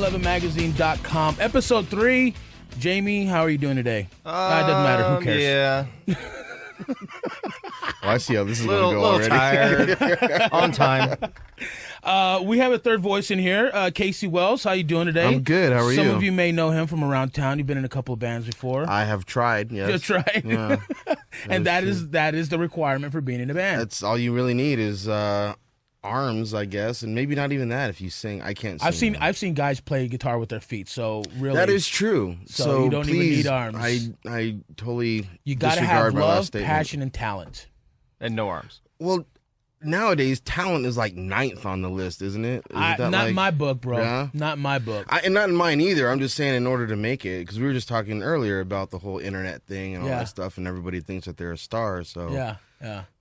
911magazine.com. Episode 3. Jamie, how are you doing today? It doesn't matter. Who cares? Yeah. Well, I see how this is going to go already. Tired. On time. We have a third voice in here. Casey Wells, how you doing today? I'm good. How are you? Some of you may know him from around town. You've been in a couple of bands before. I have tried, yes. You've tried. Yeah. And that is the requirement for being in a band. That's all you really need is arms, I guess, and maybe not even that if you sing. I can't sing. I've seen guys play guitar with their feet, so really. That is true. So you don't even please, need arms. I totally You got to disregard have my last love, statement. passion, and talent. And no arms. Well, nowadays, talent is like 9th on the list, isn't it? Not in my book, bro. Yeah? Not in my book. And not in mine either. I'm just saying in order to make it, because we were just talking earlier about the whole internet thing and all that stuff, and everybody thinks that they're a star. So Yeah.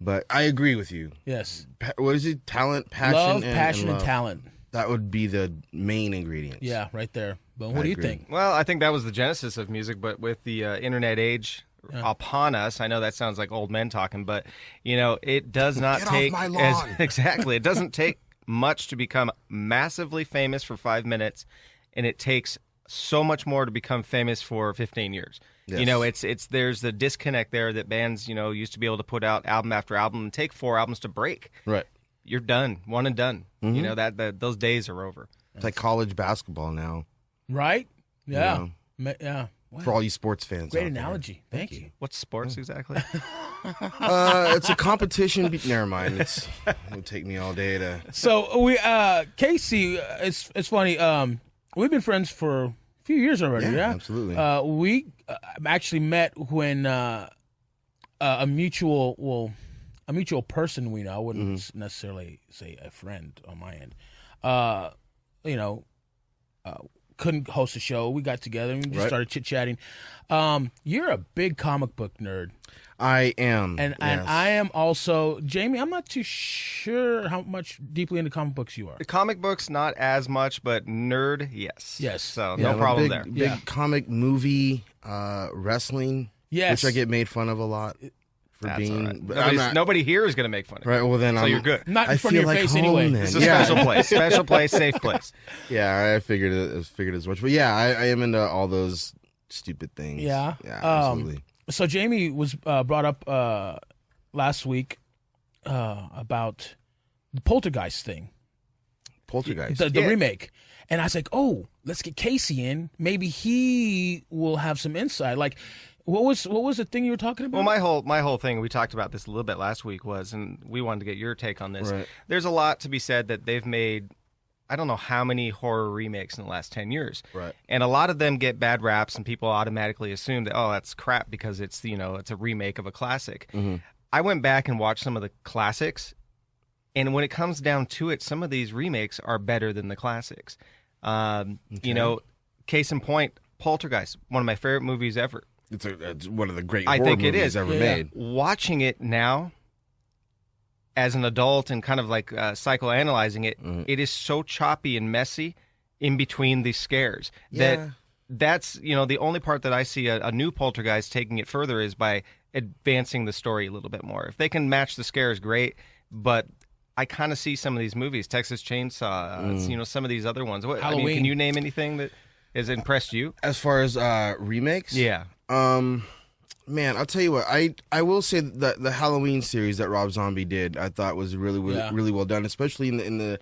But I agree with you. Yes. What is it? Talent, passion, Love, and passion, and love. talent. That would be the main ingredients. Yeah, right there. But what do you agree. think? Well, I think that was the genesis of music, but with the internet age upon us, I know that sounds like old men talking, but, it does not Get take... off my lawn. Exactly. It doesn't take much to become massively famous for 5 minutes, and it takes so much more to become famous for 15 years. Yes. It's there's the disconnect there that bands, used to be able to put out album after album and take 4 albums to break. Right. You're done, one and done. Mm-hmm. That those days are over. It's like college basketball now. Right? Yeah. Yeah. Yeah. Wow. For all you sports fans. Great out there. analogy. Thank you. What's sports exactly? It's a competition. Never mind. It would take me all day to. So we, Casey, it's funny. We've been friends for a few years already. Yeah, absolutely. We actually met when a mutual person we know. I wouldn't necessarily say a friend on my end. Couldn't host a show. We got together and we just started chit chatting. You're a big comic book nerd. I am. And I am also, Jamie, I'm not too sure how much deeply into comic books you are. The comic books, not as much, but nerd, yes. Yes. So Yeah, no I'm a problem big, there. Big Yeah. comic movie, wrestling. Yes. Which I get made fun of a lot for That's being. all right. But I'm not, Nobody here is going to make fun of you. right. Well, then So you're good. Not in I front of feel your like face home anyway. then. It's a Yeah. special place, safe place. Yeah, I figured as much. But yeah, I am into all those stupid things. Yeah. Yeah, absolutely. So Jamie was brought up last week about the Poltergeist thing, Poltergeist. the remake, and I was like, "Oh, let's get Casey in. Maybe he will have some insight." Like, what was the thing you were talking about? Well, my whole thing, we talked about this a little bit last week, was, and we wanted to get your take on this. Right. There's a lot to be said that they've made, I don't know how many horror remakes in the last 10 years. Right. And a lot of them get bad raps, and people automatically assume that, oh, that's crap because it's, it's a remake of a classic. Mm-hmm. I went back and watched some of the classics, and when it comes down to it, some of these remakes are better than the classics. Case in point, Poltergeist, one of my favorite movies ever. It's one of the great I horror think it movies is. ever Yeah. made. Watching it now as an adult and kind of like psychoanalyzing it, it is so choppy and messy in between the scares Yeah. that's the only part that I see a new Poltergeist taking it further is by advancing the story a little bit more. If they can match the scares, great, but I kind of see some of these movies, Texas Chainsaw, some of these other ones. Halloween. Can you name anything that has impressed you? As far as remakes, Yeah. Man, I'll tell you what. I will say that the Halloween series that Rob Zombie did, I thought was really well done, especially in the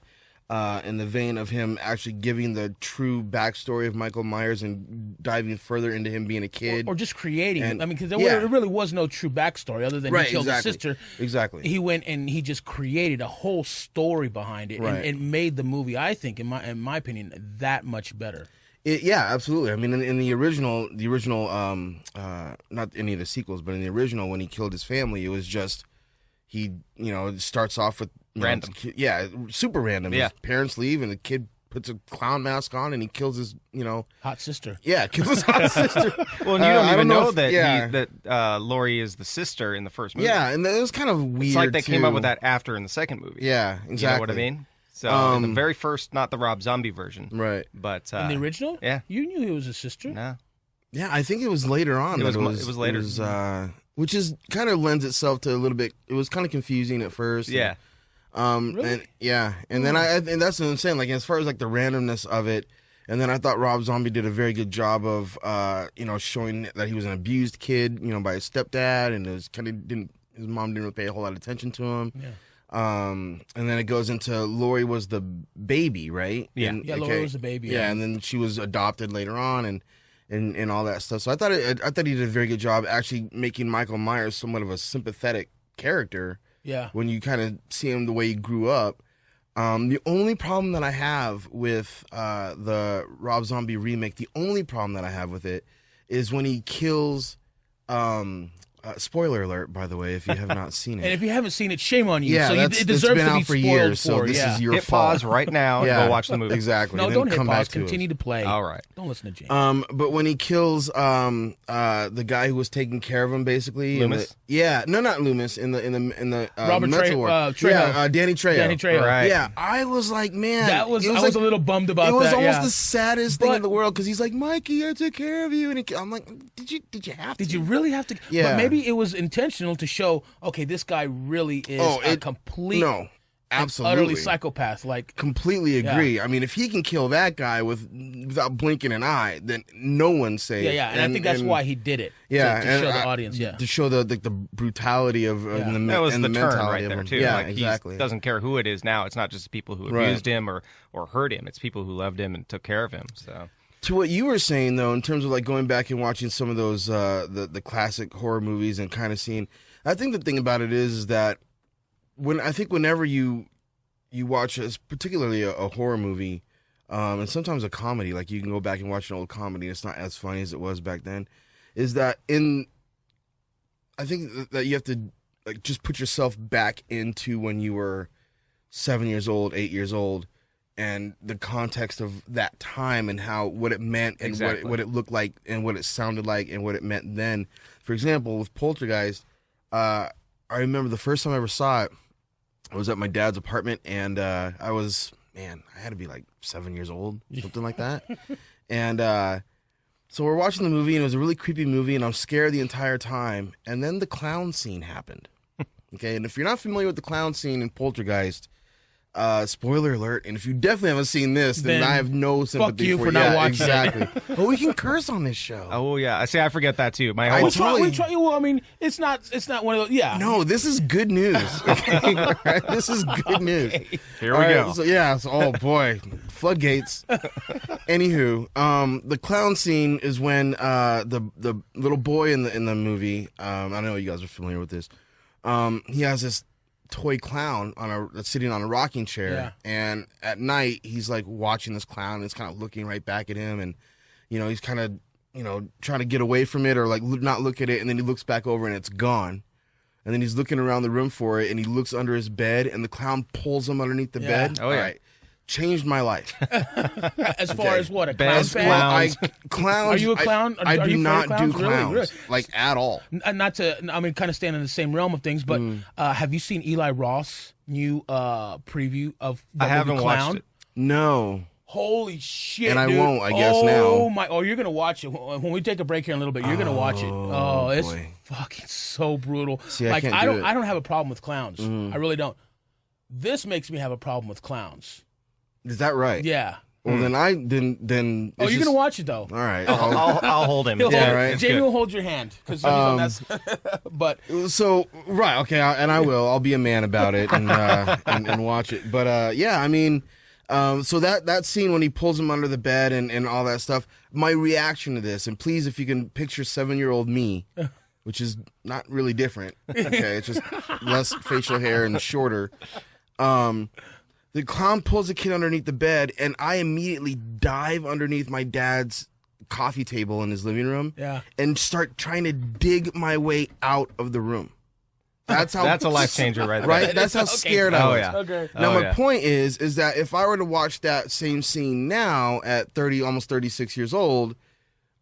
vein of him actually giving the true backstory of Michael Myers and diving further into him being a kid, or just creating it. And- I mean, because there yeah. really was no true backstory other than Right, he killed exactly. his sister. Exactly. He went and he just created a whole story behind it, and Right. it made the movie, I think, in my opinion, that much better. Yeah, absolutely. I mean, in the original, not any of the sequels, but in the original, when he killed his family, it was just he, it starts off with Random. Super random. Yeah. His parents leave, and the kid puts a clown mask on, and he kills his, Hot sister. kills his hot sister. Well, and you I don't even don't know know if- that Laurie is the sister in the first movie. Yeah, and it was kind of weird. It's like they came up too. with that after in the second movie. Yeah, exactly. You know what I mean? So in the very first, not the Rob Zombie version, Right. but In the original? yeah. You knew he was a sister. no. Yeah, I think it was later on. It that was later. Which is kind of lends itself to a little bit. It was kind of confusing at first. Yeah. Really? And then and that's what I'm saying. Like as far as like the randomness of it, And then I thought Rob Zombie did a very good job of, showing that he was an abused kid, by his stepdad, and his mom didn't really pay a whole lot of attention to him. Yeah. And then it goes into Lori was the baby, right? Yeah. Lori was the baby. Yeah, and then she was adopted later on, and all that stuff. So I thought he did a very good job actually making Michael Myers somewhat of a sympathetic character. Yeah. When you kind of see him the way he grew up. The only problem that I have with the Rob Zombie remake, the only problem that I have with it is when he kills. Spoiler alert, by the way, if you have not seen it. And if you haven't seen it, shame on you. Yeah, so it deserves been to out be for spoiled years, so this yeah. is your Hit fault. pause right now and go watch the movie. Exactly. No, and don't then hit come pause. back to Continue to play. All right. Don't listen to James. But when he kills the guy who was taking care of him, basically, Loomis? Not Loomis, in the Robert mental ward. Trejo. Danny Trejo. Danny Trejo. Right. Yeah, I was like, man, I was a little bummed about that. It was almost yeah. the saddest thing But- in the world because he's like, Mikey, I took care of you, and I'm like, did you have to? Did you really have to? Yeah. But maybe it was intentional to show, okay, this guy really is a complete, No, absolutely, utterly psychopath. Like, completely agree. I mean, if he can kill that guy without blinking an eye, then no one's safe. yeah, and I think that's why he did it. Yeah, to show the audience. Yeah, to show the brutality of and the That was and the turn mentality right of there him. too. Yeah, like exactly. He doesn't care who it is now. It's not just the people who Right. abused him or hurt him. It's people who loved him and took care of him. So To what you were saying though, in terms of like going back and watching some of those the classic horror movies and kind of seeing, I think the thing about it is that whenever you watch, particularly a horror movie, and sometimes a comedy, like you can go back and watch an old comedy, it's not as funny as it was back then, is that I think that you have to like just put yourself back into when you were 7 years old, 8 years old, and the context of that time and what it meant and Exactly. what it looked like and what it sounded like and what it meant then. For example, with Poltergeist, I remember the first time I ever saw it, I was at my dad's apartment, and I had to be like 7 years old, something like that. And so we're watching the movie, and it was a really creepy movie, and I'm scared the entire time. And then the clown scene happened. Okay, and if you're not familiar with the clown scene in Poltergeist, spoiler alert, and if you definitely haven't seen this, then I have no sympathy you for for not watching it. exactly. But we can curse on this show. oh yeah, I see. I forget that too. My I whole totally- Well, I mean, it's not one of those. Yeah. No, this is good news. Okay? All right? This is good news. here All we right, go. So, oh boy, floodgates. Anywho, the clown scene is when the little boy in the movie. I know you guys are familiar with this. He has this toy clown that's sitting on a rocking chair, Yeah. and at night he's like watching this clown. And it's kind of looking right back at him, and he's kind of trying to get away from it or like not look at it, and then he looks back over and it's gone. And then he's looking around the room for it, and he looks under his bed, and the clown pulls him underneath the bed. Oh, yeah. All right. Changed my life. As far as what, a clown Best fan? clown. Clowns. Are you a clown? I Are do you not afraid do of clowns? clowns, Really? like at all. Not to, I mean, kind of staying in the same realm of things, but have you seen Eli Roth's new preview of the I haven't movie watched Clown? it. No. Holy shit! And I dude. won't, I guess, oh, now. My! Oh, you're gonna watch it when we take a break here in a little bit. You're gonna watch it. Oh, it's boy. fucking so brutal. See, I like can't I do don't, it. I don't have a problem with clowns. I really don't. This makes me have a problem with clowns. Is that right? Yeah. Well, then then. Oh, you're gonna watch it though. All right. I'll hold him. He'll Yeah, hold- right. Jamie good. will hold your hand because that's. But So right, okay, and I will. I'll be a man about it and watch it. But yeah, I mean, so that scene when he pulls him under the bed and all that stuff. My reaction to this, and please, if you can picture 7-year-old me, which is not really different. Okay, it's just less facial hair and shorter. The clown pulls the kid underneath the bed, and I immediately dive underneath my dad's coffee table in his living room Yeah. and start trying to dig my way out of the room. That's how. That's a life changer right there. Right? That's how Okay. scared I Oh was. yeah. Okay. Now, Oh, my yeah. point is that if I were to watch that same scene now at 30, almost 36 years old,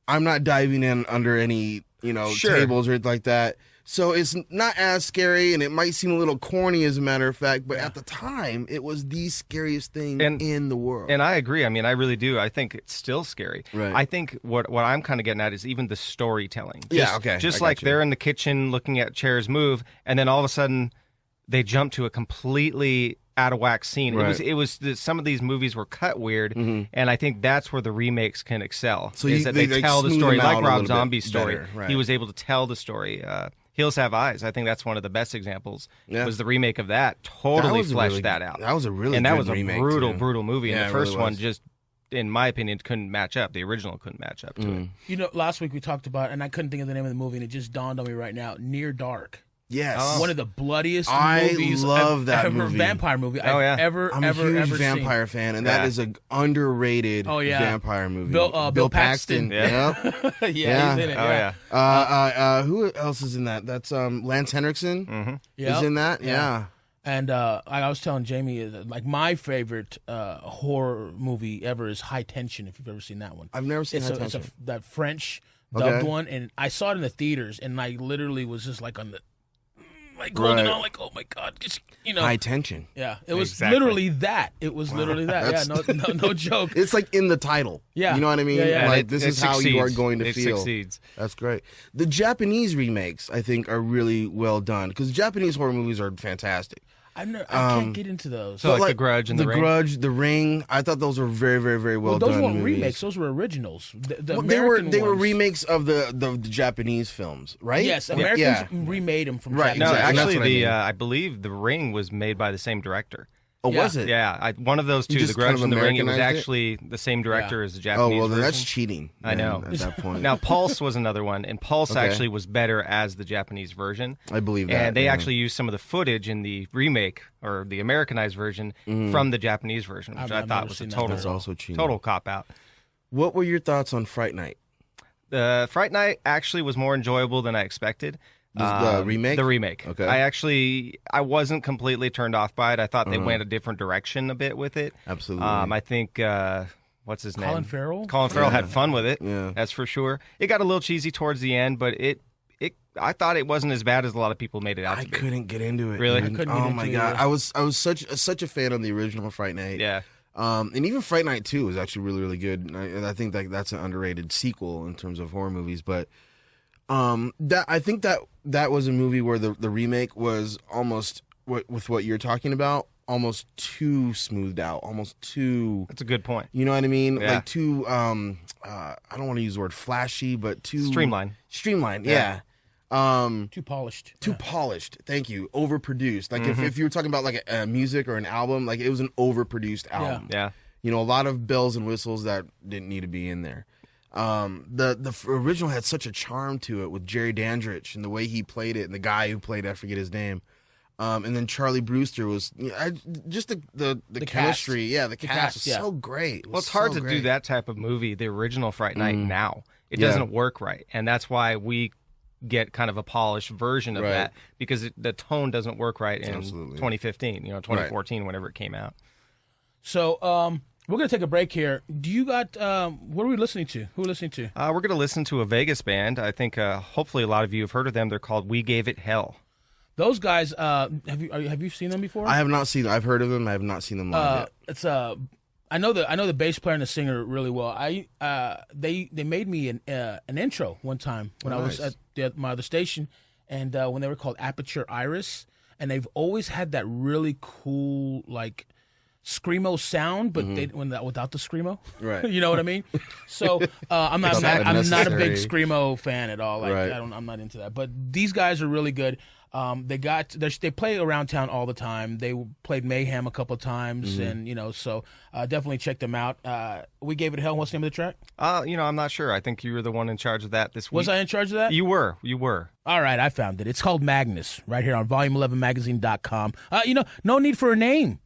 I'm not diving in under any, Sure. tables or anything like that. So it's not as scary, and it might seem a little corny, as a matter of fact, but at the time, it was the scariest thing in the world. And I agree. I mean, I really do. I think it's still scary. Right. I think what I'm kind of getting at is even the storytelling. Yeah, okay. Just I like got you. they're in the kitchen looking at chairs move, and then all of a sudden they jump to a completely out of whack scene. Right. It was some of these movies were cut weird, and I think that's where the remakes can excel. So is that they like, tell the smooth story them out like a Rob little bit Zombie's story. better, right. He was able to tell the story. Hills Have Eyes. I think that's one of the best examples. Yeah. Was the remake of that totally fleshed that out. That was a really and that good was a remake, brutal, too. brutal movie. And Yeah, the it first really one was. just, in my opinion, couldn't match up. The original couldn't match up to it. You know, last week we talked about, and I couldn't think of the name of the movie, and it just dawned on me right now. Near Dark. Yes. One of the bloodiest I movies love that ever, movie. vampire movie Oh, yeah. I've ever, I'm ever, a huge ever vampire fan, and Yeah. that is an underrated vampire movie. Bill Paxton. Yeah. seen. Yeah. He's in it. Oh, yeah. yeah. Who else is in that? That's Lance Henriksen Yep. is in that. Yeah. And I was telling Jamie, like my favorite horror movie ever is High Tension. If you've ever seen that one, I've never seen High it's Tension. that French dubbed Okay. one, and I saw it in the theaters, and I literally was just like on the like holding Right. on, like oh my god, just High Tension. yeah, it was Exactly. literally that. It was literally that. Yeah, That's- no joke. It's like in the title. Yeah. You know what I mean? Yeah, yeah. And Like it- this it is how you are succeeds. going to It feel. succeeds. That's great. The Japanese remakes, I think, are really well done because Japanese horror movies are fantastic. I can't get into those. So, like The Grudge and The Ring? Grudge, The Ring. I thought those were very, very, very well those done. weren't movies. remakes; those were originals. The Well, American they were ones- remakes of the Japanese films, right? Yes, Yeah. Americans Yeah. remade them from Right, No, Japanese. Exactly. That's actually, what I mean. I believe The Ring was made by the same director. Oh, Yeah. was it? Yeah, one of those two, just The Grudge kind of and The Ring, it was Americanized it? actually the same director as the Oh, Japanese well, then version. that's cheating. I know. At that point. Now, Pulse was another one, and Pulse Okay. actually was better as the Japanese version. I believe that. And they yeah. actually used some of the footage in the remake or the Americanized version from the Japanese version, which I've I thought never was a seen that total, That's also cheating. total cop out. What were your thoughts on Fright Night? Fright Night actually was more enjoyable than I expected. The remake? The remake. Okay. I wasn't completely turned off by it. I thought they went a different direction a bit with it. Absolutely. I think what's his name? Colin Farrell? Colin Farrell had fun with it. Yeah. That's for sure. It got a little cheesy towards the end, but I thought it wasn't as bad as a lot of people made it out I to be. couldn't get into it. Really? man. I couldn't get oh into my it god, either. I was such a fan of the original Fright Night. Yeah. And even Fright Night 2 was actually really, really good. And I think that's an underrated sequel in terms of horror movies. But I think that was a movie where the remake was almost with what you're talking about, almost too smoothed out, almost too. That's a good point. You know what I mean? Yeah. Like too. I don't want to use the word flashy, but too Streamlined. Streamlined, Yeah. yeah. Too polished. Too polished. Thank you. Overproduced. Like if you were talking about like a music or an album, like it was an overproduced album. Yeah. You know, a lot of bells and whistles that didn't need to be in there. The original had such a charm to it with Jerry Dandridge and the way he played it, and the guy who played it, I forget his name. And then Charlie Brewster was just the chemistry. cast. Yeah, the cast cast, was yeah. so great. It Well, was it's hard so to do great. that type of movie, the original Fright Night, now. It Yeah. doesn't work right. And that's why we get kind of a polished version of Right. that because the tone doesn't work right in Absolutely. 2015, 2014, whenever it came out. So we're gonna take a break here. Do you got what are we listening to? Who are we listening to? We're going to listen to a Vegas band. I think hopefully a lot of you have heard of them. They're called We Gave It Hell. Those guys. Have you seen them before? I have not seen them. I've heard of them. I have not seen them live yet. It's I know the bass player and the singer really well. They made me an intro one time when I was Nice. at my other station, and when they were called Aperture Iris, and they've always had that really cool like screamo sound, but without the screamo, Right. you know what I mean? So I'm not not a big necessary. screamo fan at all. Like Right. I'm not into that. But these guys are really good. They play around town all the time. They played Mayhem a couple of times, and so definitely check them out. We Gave It Hell. What's the name of the track? I'm not sure. I think you were the one in charge of that this week. Was I in charge of that? You were. All right, I found it. It's called Magnus, right here on volume11magazine.com. No need for a name.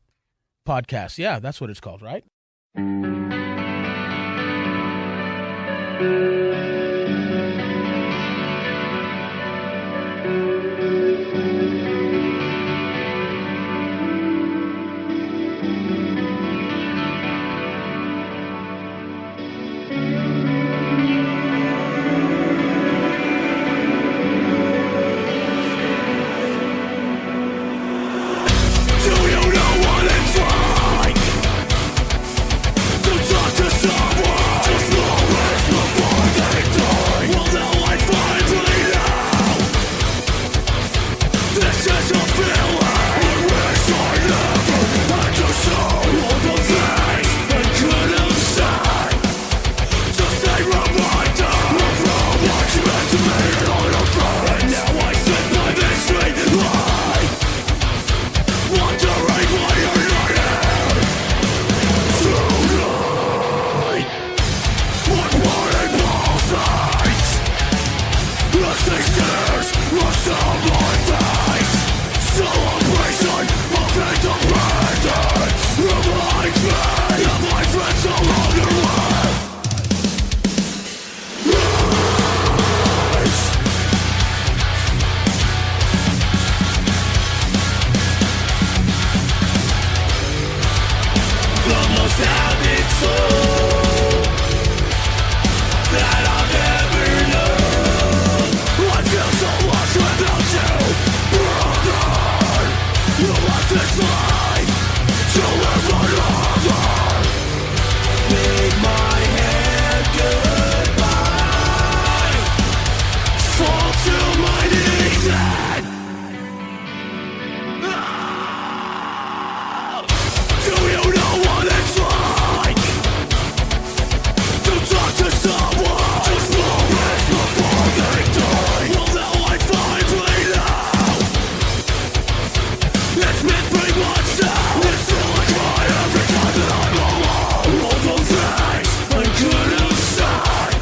Podcast. Yeah, that's what it's called, right? Do you know what it's like to talk to someone just moments before they soul that I've ever known. I feel so lost without you, brother. You left this life to live another. Make my hand goodbye. Fall to my knees and do you know what it's like to talk to someone just moments before they die? Well, now I finally know it's been pretty much now. It's still a cry every time that I'm alone. All those things I could have said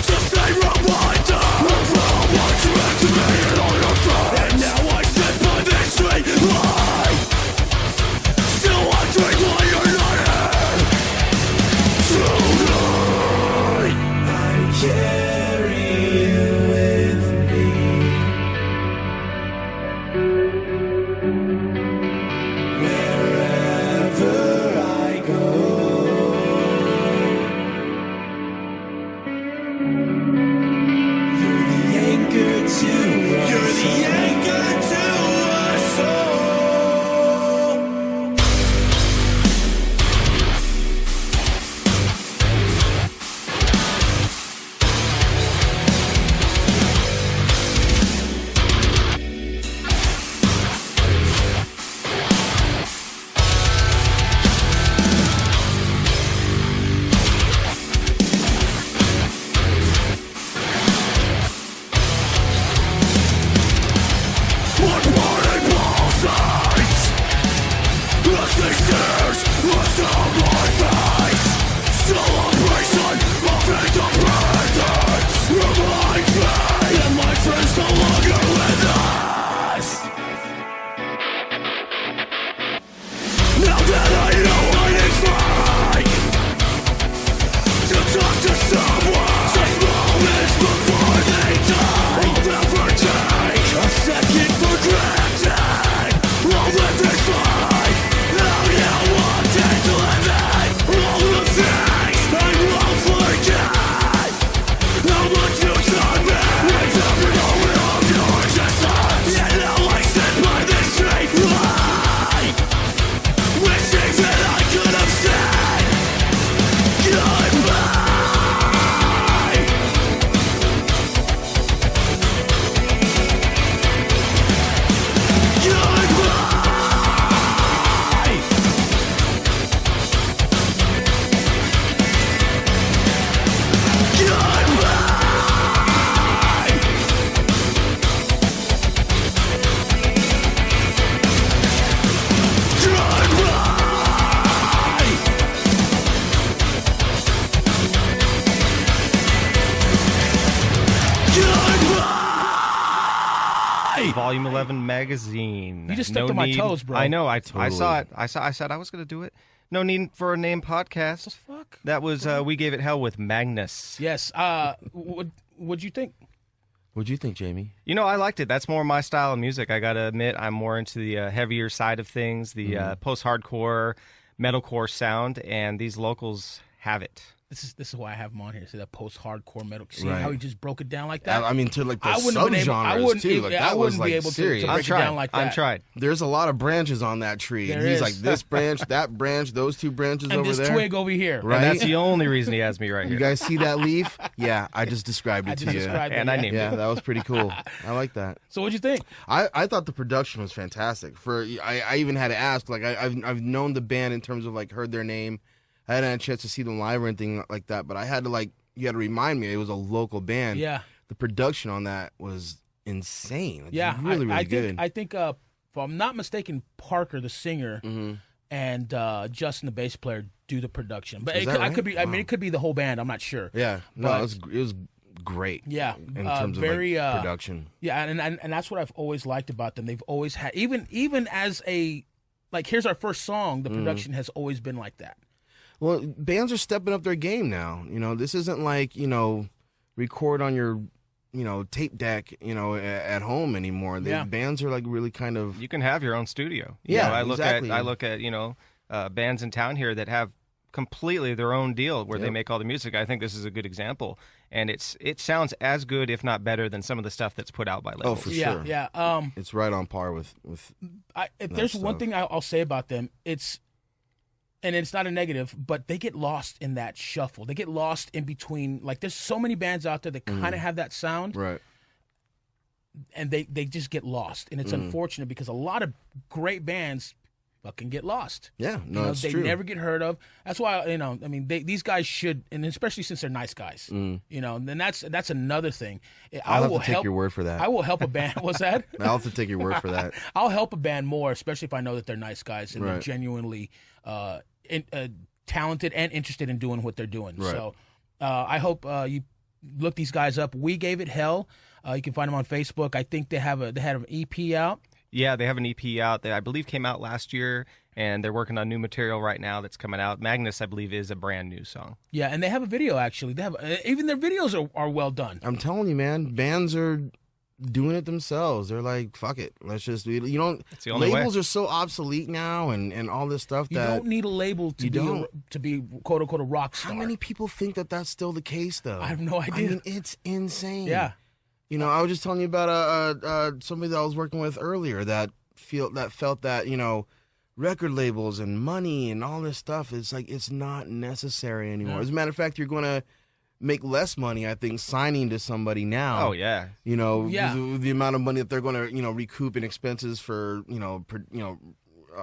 to stay reminded of how much you meant to me and all your friends. And now I sit by this straight line, still wondering why you're not here tonight. I carry you with me wherever I go. You're the anchor to us. You're the anchor to us all. One morning pulsates as they stares us down my face. Celebration of independence reminds me that my friends no longer with us. Now that I know what it's like to talk to someone just moments before they die, I'll never take a second for granted. I'll live this life how you wanted to live it. All the things I won't forget. How much you taught me. I never know of your existence. And now I sit by this straight line, wishing that I could have said goodbye. Volume 11 magazine. You just stepped on my toes, bro. I know. I Totally. saw it. I said I was going to do it. No need for a name podcast. Fuck. That was We Gave It Hell with Magnus. Yes. What'd you think? What'd you think, Jamie? You know, I liked it. That's more my style of music. I got to admit, I'm more into the heavier side of things, the post-hardcore, metalcore sound, and these locals have it. This is why I have him on here. See that post-hardcore metal. See Right. how he just broke it down like that. I mean, to like the I wouldn't have been able. I subgenres wouldn't. too. Like I that wouldn't was like be able serious. to I'm break it down trying. like that. I'm tried. There's a lot of branches on that tree. There and he's is. like this branch, that branch, those two branches And over this there. twig over here. Right? And that's the only reason he has me right here. You guys see that leaf? Yeah, I just described I it just to you. described And it. I yeah. named Yeah, that was pretty cool. I like that. So what'd you think? I thought the production was fantastic. I even had to ask, like I've known the band in terms of like heard their name. I hadn't had a chance to see them live or anything like that, but I had to you had to remind me it was a local band. Yeah. The production on that was insane. Like, Yeah. really, really I good. think, if I'm not mistaken, Parker, the singer, Mm-hmm. and Justin, the bass player, do the production. But Is it that could, I right? could be. I Wow. mean, it could be the whole band. I'm not sure. Yeah, no, But- it was great. Yeah. In terms very, of production. Yeah, and that's what I've always liked about them. They've always had, even as a, like, here's our first song. The Mm-hmm. production has always been like that. Well, bands are stepping up their game now. You know, this isn't like, record on your, tape deck, at home anymore. Yeah. Bands are like really kind of. You can have your own studio. You Yeah, know, I look exactly. at bands in town here that have completely their own deal where they Yep. make all the music. I think this is a good example, and it sounds as good, if not better, than some of the stuff that's put out by labels. Oh, for sure. Yeah. It's right on par with If there's one stuff. thing I'll say about them, and it's not a negative, but they get lost in that shuffle. They get lost in between. Like, there's so many bands out there that kind of have that sound, right. and they just get lost. And it's unfortunate because a lot of great bands fucking get lost. Yeah, no, it's they true. never get heard of. That's why, I mean, these guys should, and especially since they're nice guys, and that's another thing. I'll have to take your word for that. I will help a band. What's that? I'll have to take your word for that. I'll help a band more, especially if I know that they're nice guys and they're Right. genuinely talented and interested in doing what they're doing. Right. So I hope you look these guys up. We Gave It Hell. You can find them on Facebook. I think they had an EP out. Yeah, they have an EP out that I believe came out last year, and they're working on new material right now that's coming out. Magnus, I believe, is a brand new song. Yeah, and they have a video actually. They have even their videos are well done. I'm telling you, man, bands are doing it themselves. They're like, fuck it, let's just do it. You don't. It's the only way. Labels are so obsolete now, and all this stuff You that. don't need a label to be quote unquote a rock star. How many people think that that's still the case, though? I have no idea. I mean, it's insane. Yeah. You know, I was just telling you about somebody that I was working with earlier that felt that, you know, record labels and money and all this stuff is like, it's not necessary anymore. Yeah. As a matter of fact, you're going to make less money, I think, signing to somebody now. Oh, yeah. You know, Yeah. the amount of money that they're going to, you know, recoup in expenses for,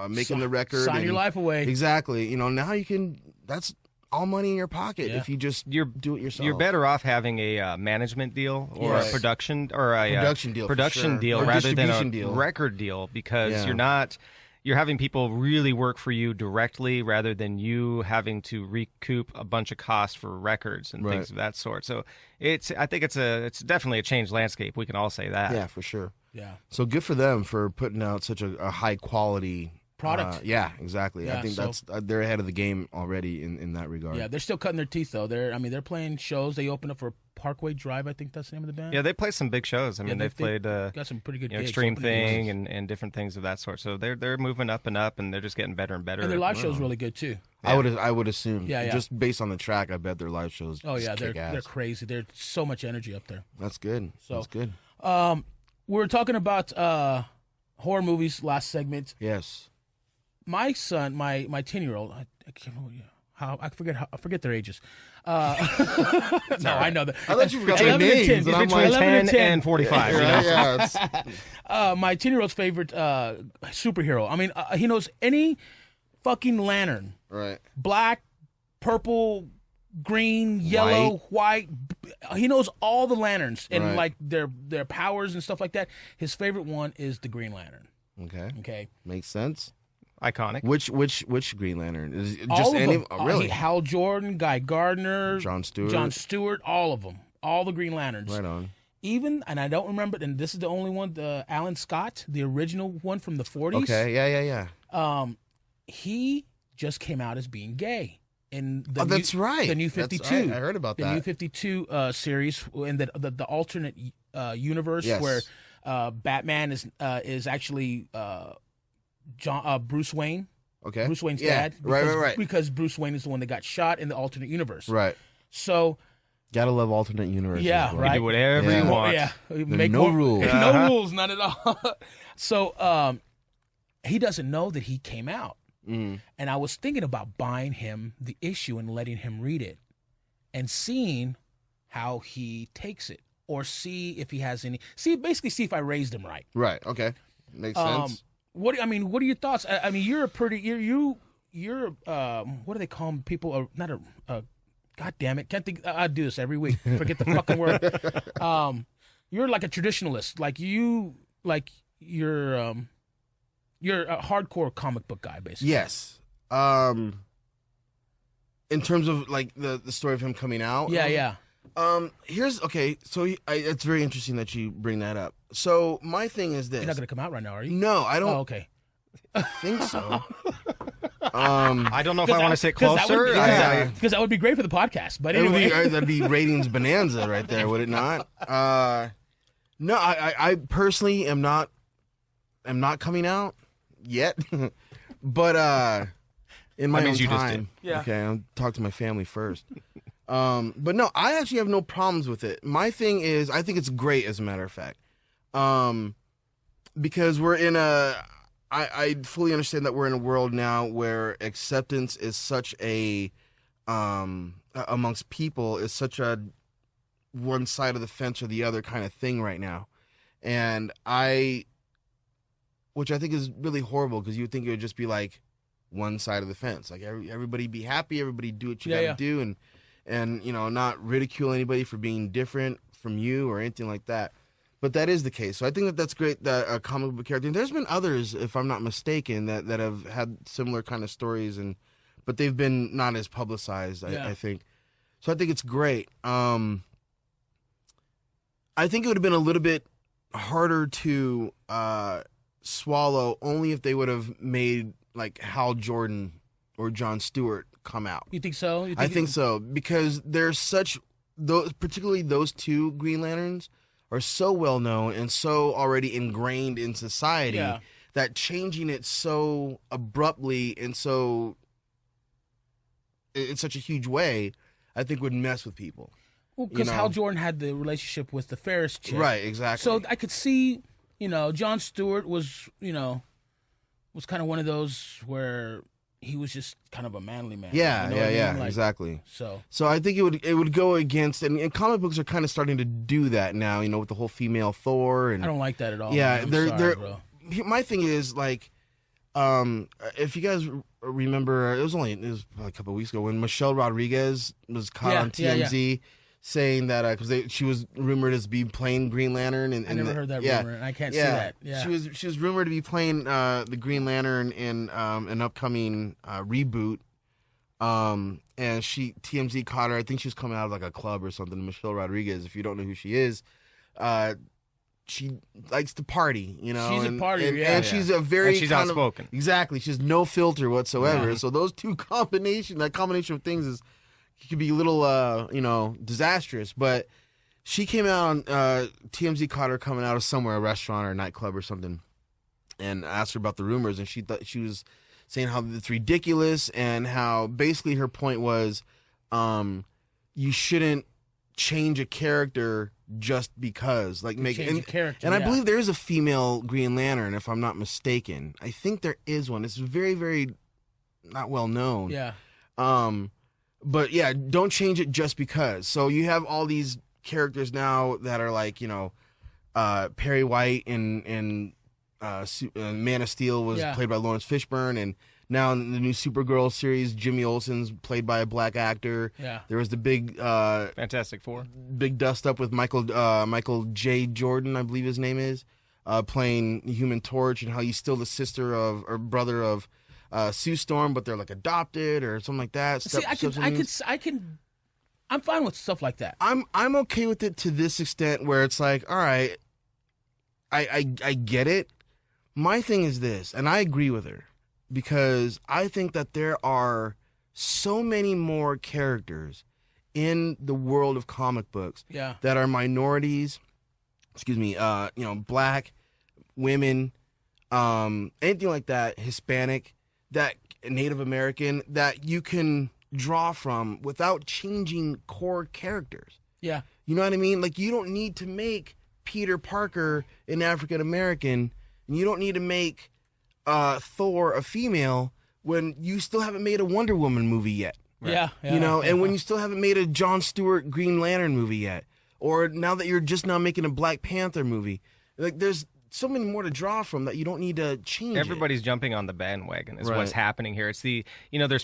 making the record. Sign your life away. Exactly. You know, now you can, that's all money in your pocket Yeah. if you just You're do it yourself. You're better off having a management deal or Right. a production or a Production deal, for production sure. deal Or rather than a distribution deal. record deal because Yeah. you're having people really work for you directly rather than you having to recoup a bunch of costs for records and Right. things of that sort. So I think it's definitely a changed landscape. We can all say that. Yeah, for sure. Yeah. So good for them for putting out such a high quality Product. Yeah, exactly. Yeah, I think so- that's they're ahead of the game already in that regard. Yeah, they're still cutting their teeth though. They're playing shows. They opened up for Parkway Drive, I think that's the name of the band. Yeah, they play some big shows. I mean, they've played got some pretty good gigs, Extreme opening gigs. Thing and different things of that sort. So they're moving up and up, and they're just getting better and better. And their live show's really good too. I would assume. Yeah, yeah. Just based on the track, I bet their live shows. Oh yeah, just kick ass. they're crazy. There's so much energy up there. That's good. So- That's good. We were talking about horror movies last segment. Yes. My son, my 10-year-old, I can't remember I forget their ages. No, I know that. I thought you forgot their 11 and names. 10. And It's I'm between like, 10 10. and 45. You know? yeah, it's- My 10-year-old's favorite superhero. I mean, he knows any fucking lantern. right. Black, purple, green, yellow, white. He knows all the lanterns and Right. like their powers and stuff like that. His favorite one is the Green Lantern. Okay. Okay, Makes sense. Iconic. Which Green Lantern? Is it all just of any? them. Oh, really? Hal Jordan, Guy Gardner, John Stewart. all of them, all the Green Lanterns. Right on. Even, and I don't remember, and this is the only one, the Alan Scott, the original one from the 40s. Okay. Yeah. He just came out as being gay. In the That's right. The New That's 52. right. I heard about the that. New 52 series in the alternate universe Yes. where Batman is actually Bruce Wayne. Okay. Bruce Wayne's Yeah. dad. Right. Because Bruce Wayne is the one that got shot in the alternate universe. Right. So, Gotta love alternate universes. Yeah, bro. right. Do whatever Yeah. you want. yeah, no rules. no rules, none at all. So, he doesn't know that he came out. Mm. And I was thinking about buying him the issue and letting him read it and seeing how he takes it or see if he has any, basically see if I raised him right. Right. Okay. Makes sense. What are your thoughts? I mean, you're a pretty, you're what do they call them? People, not a, God damn it. Can't think, I do this every week. Forget the fucking word. You're like a traditionalist. You're a hardcore comic book guy, basically. Yes. In terms of like the story of him coming out. Yeah. Here's okay. So it's very interesting that you bring that up. So my thing is this. You're not going to come out right now, are you? No, I don't Oh, okay. think so. I don't know if I want to sit closer. Because that would be great for the podcast. But anyway. That'd be ratings bonanza right there, would it not? No, I personally am not coming out yet, but in my That own means you just did. time. Yeah. Okay, I'll talk to my family first. But no, I actually have no problems with it. My thing is, I think it's great, as a matter of fact, because we're in I fully understand that we're in a world now where acceptance is such a amongst people is such a one side of the fence or the other kind of thing right now, and which I think is really horrible, because you would think it would just be like one side of the fence, like everybody be happy, everybody do what you gotta do, and you know, not ridicule anybody for being different from you or anything like that. But that is the case. So I think that that's great that a comic book character, and there's been others, if I'm not mistaken, that have had similar kind of stories, but they've been not as publicized, I think. So I think it's great. I think it would have been a little bit harder to swallow, only if they would have made like Hal Jordan or Jon Stewart come out. You think so? I think so, because there's particularly those two Green Lanterns are so well known and so already ingrained in society that changing it so abruptly and so in such a huge way, I think would mess with people. Well, because Hal Jordan had the relationship with the Ferris chick. Right, exactly. So I could see, Jon Stewart was kind of one of those where he was just kind of a manly man. Yeah, like, exactly. So I think it would go against, and comic books are kind of starting to do that now, with the whole female Thor. And I don't like that at all. Yeah, man. Sorry, bro. My thing is, like, if you guys remember, it was a couple of weeks ago when Michelle Rodriguez was caught on TMZ saying that because she was rumored as being playing Green Lantern, and I never heard that rumor, and I can't see that. Yeah, she was rumored to be playing the Green Lantern in an upcoming reboot. And TMZ caught her. I think she was coming out of like a club or something. Michelle Rodriguez, if you don't know who she is, she likes to party. She's a partier, and she's a very she's outspoken. Exactly, she's no filter whatsoever. So those two combination of things could be a little, disastrous. But she came out on TMZ caught her coming out of somewhere, a restaurant or a nightclub or something, and asked her about the rumors, and she thought she was saying how it's ridiculous, and how basically her point was, you shouldn't change a character just because, like, make a character. And I believe there is a female Green Lantern, if I'm not mistaken. I think there is one. It's very, very not well known. Yeah. But yeah, don't change it just because. So you have all these characters now that are like, Perry White in Man of Steel was played by Lawrence Fishburne, and now in the new Supergirl series, Jimmy Olsen's played by a black actor. Yeah. There was the big Fantastic Four, big dust up with Michael J. Jordan, I believe his name is, playing Human Torch, and how he's still the sister of or brother of Sue Storm, but they're like adopted or something like that. I'm fine with stuff like that. I'm okay with it to this extent, where it's like, all right, I get it. My thing is this, and I agree with her, because I think that there are so many more characters in the world of comic books that are minorities, black, women, anything like that, Hispanic, that Native American, that you can draw from without changing core characters. Yeah. You know what I mean? Like, you don't need to make Peter Parker an African American, and you don't need to make Thor a female when you still haven't made a Wonder Woman movie yet. Right. Yeah. And when you still haven't made a Jon Stewart Green Lantern movie yet, or now that you're just now making a Black Panther movie. Like, there's so many more to draw from that you don't need to change. Everybody's jumping on the bandwagon is what's happening here. It's there's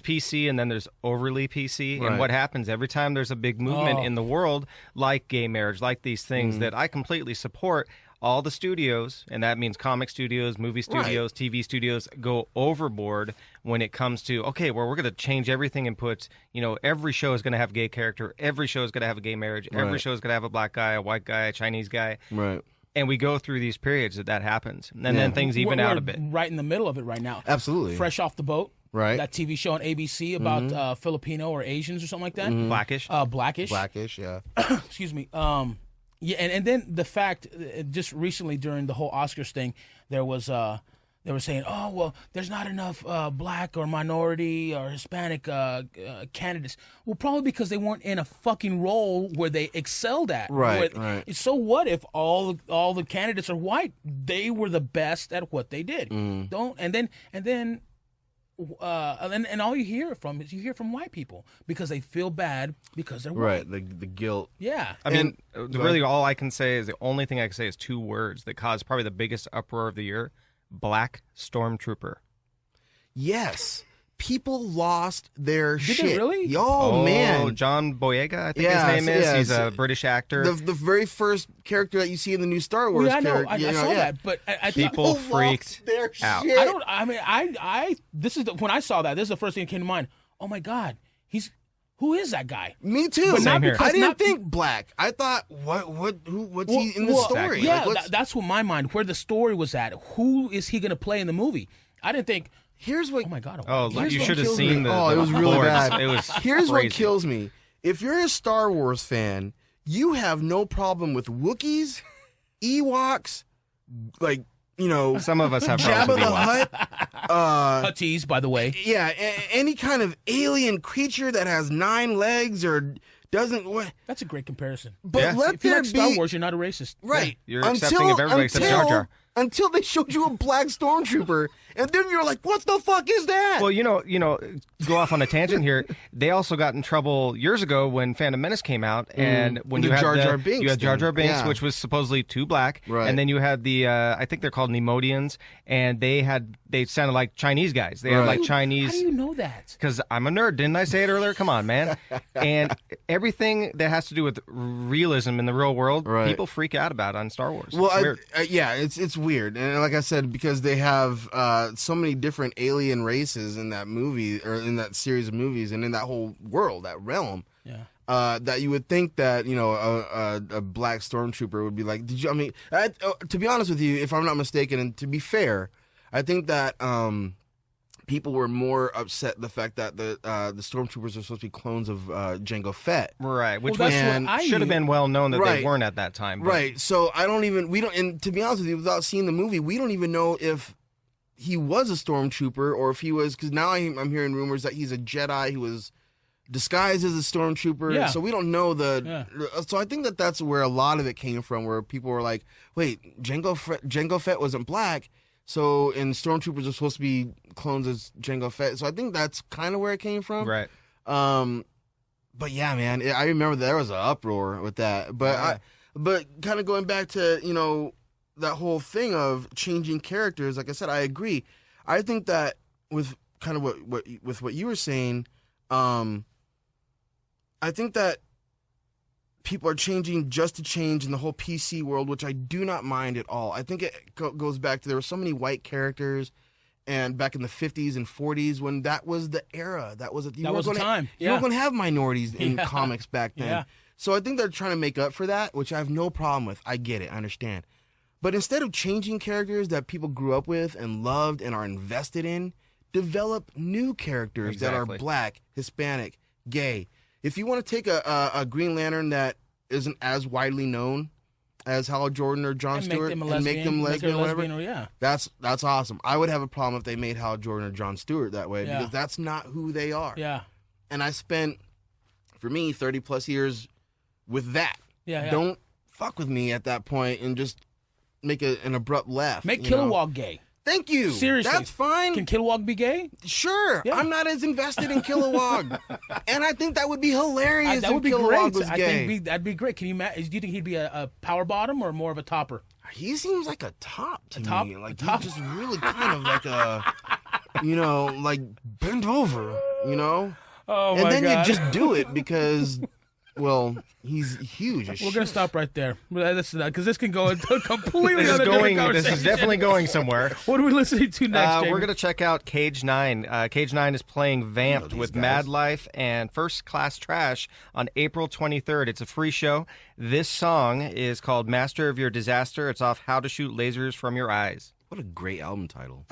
PC and then there's overly PC. Right. And what happens every time there's a big movement in the world, like gay marriage, like these things that I completely support, all the studios, and that means comic studios, movie studios, TV studios, go overboard when it comes to, okay, well, we're going to change everything and put, every show is going to have a gay character. Every show is going to have a gay marriage. Every show is going to have a black guy, a white guy, a Chinese guy. Right. And we go through these periods that happens. And then things even out a bit. Right in the middle of it right now. Absolutely. Fresh Off the Boat. Right. That TV show on ABC about Filipino or Asians or something like that. Blackish. Blackish, yeah. Excuse me. Yeah, and then the fact, just recently during the whole Oscars thing, there was they were saying, oh, well, there's not enough black or minority or Hispanic candidates. Well, probably because they weren't in a fucking role where they excelled at. Right, Where- right. So what if all the candidates are white? They were the best at what they did. Mm. And all you hear from white people because they feel bad because they're white. Right, the guilt. Yeah. I mean, really, all I can say is the only thing I can say is 2 words that caused probably the biggest uproar of the year: Black Stormtrooper. Yes. People lost their shit. they really? Oh, man. John Boyega, I think Yeah, his name is. yeah, He's a so- British actor. The very first character that you see in the new Star Well, Wars yeah, I know. character. I saw that, but I People lost freaked their out. shit. I don't. I mean, this is when I saw that. This is the first thing that came to mind. Oh my God, who is that guy? Me too. But not Same here. because I didn't not- think black. I thought, what's he in the Well, story? Yeah, Like, what's- that's what my mind. Where the story was at. Who is he going to play in the movie? I didn't think. here's what. Oh my God. Oh, Here's you what should have kills seen me. the. Oh, the it was really boards. bad. It was Here's crazy. what kills me. If you're a Star Wars fan, you have no problem with Wookiees, Ewoks, like, Some of us have Jabba problems the with Ewoks. Hutt. Huttese, by the way. Yeah, any kind of alien creature that has 9 legs or doesn't. That's a great comparison. But Yeah. let If you there like Star be Wars, you're not a racist. right. You're accepting of everybody except Jar Jar. Until they showed you a black stormtrooper, and then you're like, "What the fuck is that?" Well, go off on a tangent here. They also got in trouble years ago when Phantom Menace came out, and when The you had Jar Jar Binks you had Jar Jar thing. Binks, Yeah. which was supposedly too black, Right. and then you had the I think they're called Nemodians, and they sounded like Chinese guys. They had Right. like How Chinese. do you know that? Because I'm a nerd, didn't I say it earlier? Come on, man. And everything that has to do with realism in the real world, Right. people freak out about on Star Wars. Well, It's weird. yeah, it's weird, and like I said, because they have so many different alien races in that movie or in that series of movies, and in that whole world, that realm. Yeah. That you would think that a black stormtrooper would be like, did you? I mean, to be honest with you, if I'm not mistaken, and to be fair, I think that people were more upset the fact that the stormtroopers are supposed to be clones of Jango Fett. Right, which Well, that's was, what I should have knew. been well known that Right. they weren't at that time. but- Right. So we don't, and to be honest with you, without seeing the movie, we don't even know if he was a stormtrooper or if he was, because now I'm hearing rumors that he's a Jedi who was disguised as a stormtrooper. Yeah. So we don't know so I think that that's where a lot of it came from, where people were like, wait, Jango Fett wasn't black. So, and stormtroopers are supposed to be clones of Jango Fett. So I think that's kind of where it came from. Right. But yeah, man, I remember there was an uproar with that. But but kind of going back to that whole thing of changing characters. Like I said, I agree. I think that with kind of what you were saying, I think that people are changing just to change in the whole PC world, which I do not mind at all. I think it goes back to there were so many white characters. And back in the 50s and 40s, when that was the era, that was the time. You Yeah. were going to have minorities in comics back then. Yeah. So I think they're trying to make up for that, which I have no problem with. I get it. I understand. But instead of changing characters that people grew up with and loved and are invested in, develop new characters that are Exactly. black, Hispanic, gay. If you want to take a Green Lantern that isn't as widely known as Hal Jordan or John And Stewart make them a and lesbian. make them lesbian or whatever, yeah. that's awesome. I would have a problem if they made Hal Jordan or John Stewart that way Yeah. because that's not who they are. Yeah. And I spent, for me, 30 plus years with that. Yeah. Don't fuck with me at that point and just make an abrupt left. Make you know? Kilowog gay. Thank you. Seriously. That's fine. Can Kilowog be gay? Sure. Yeah. I'm not as invested in Kilowog. And I think that would be hilarious That would be if Kilowog great. was I gay. think that'd be great. Can you? Do you think he'd be a power bottom or more of a topper? He seems like a top to top? me. A Like top? he's just really kind of like a, like bent over, Oh and then you just do it because, well, he's huge as We're shit. gonna stop right there because this can go into a completely This is other different going. This conversation. is definitely going somewhere. What are we listening to next? Jamie? We're going to check out Cage 9. Cage 9 is playing Vamped with guys. Mad Life and First Class Trash on April 23rd. It's a free show. This song is called Master of Your Disaster. It's off How to Shoot Lasers from Your Eyes. What a great album title.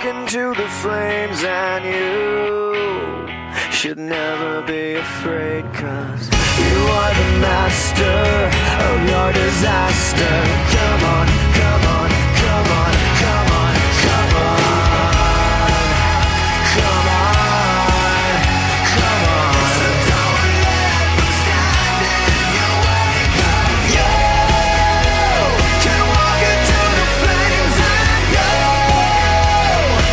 walk into the flames, and you should never be afraid, 'cause you are the master of your disaster. Come on, come on, come on, come on, come on, come on, come on. So don't let them stand in your way, 'cause you can walk into the flames, and you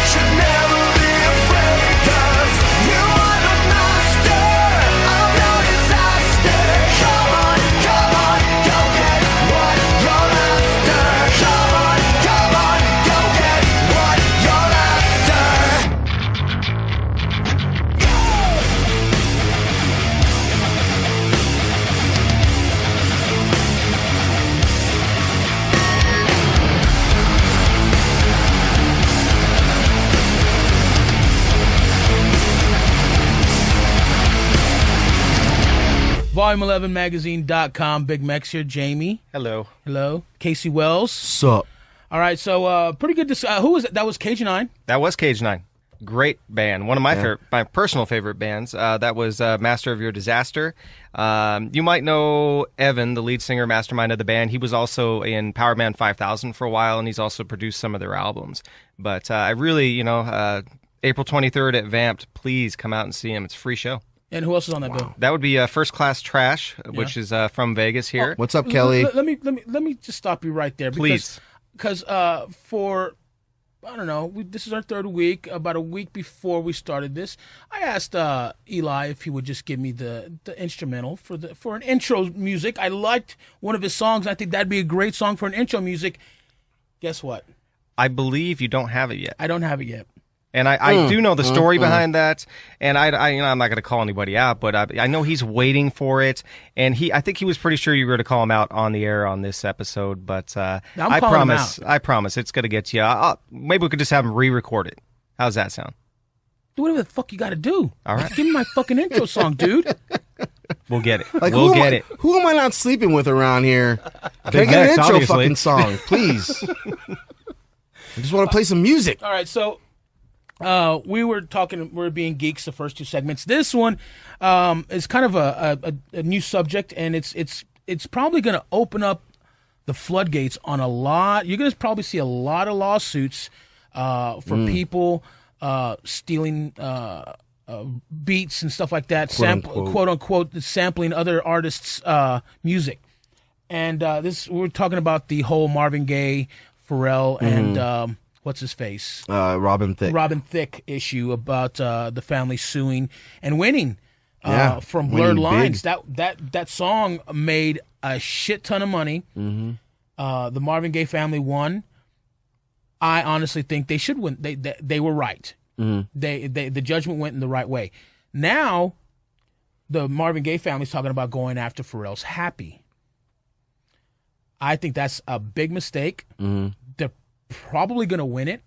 should never be afraid, 'cause you are the master of your disaster. Come on, go get what you're after. Come on, go get what you're after. Volume11magazine.com. Big Mex here. Jamie. Hello. Hello. Casey Wells. Sup? All right, so pretty good. Who was it? That was Cage 9. That was Cage 9. Great band. One of my my personal favorite bands. That was Master of Your Disaster. You might know Evan, the lead singer, mastermind of the band. He was also in Power Man 5000 for a while, and he's also produced some of their albums. But I really, April 23rd at Vamped, please come out and see him. It's a free show. And who else is on that bill? That would be First Class Trash, which is from Vegas here. What's up, Kelly? Let me just stop you right there. Please. Because for, I don't know, this is our third week. About a week before we started this, I asked Eli if he would just give me the instrumental for an intro music. I liked one of his songs. I think that'd be a great song for an intro music. Guess what? I believe you don't have it yet. I don't have it yet. And I do know the story behind that, and I'm not going to call anybody out, but I know he's waiting for it, and I think he was pretty sure you were going to call him out on the air on this episode, but I promise it's going to get you. Maybe we could just have him re-record it. How's that sound? Do whatever the fuck you got to do. All right. Give me my fucking intro song, dude. We'll get it. Like, we'll get it. Who am I not sleeping with around here? Can Big I get an Max, intro obviously. fucking song, please? I just want to play some music. All right, so we were being geeks the first two segments. This one is kind of a new subject, and it's probably going to open up the floodgates on a lot. You're going to probably see a lot of lawsuits for people stealing beats and stuff like that, quote unquote, sampling other artists' music. And we're talking about the whole Marvin Gaye, Pharrell, and what's his face? Robin Thicke issue about the family suing and winning from winning Blurred big. Lines. That song made a shit ton of money. The Marvin Gaye family won. I honestly think they should win. They were right. The judgment went in the right way. Now, the Marvin Gaye family's talking about going after Pharrell's Happy. I think that's a big mistake. They're probably going to win it.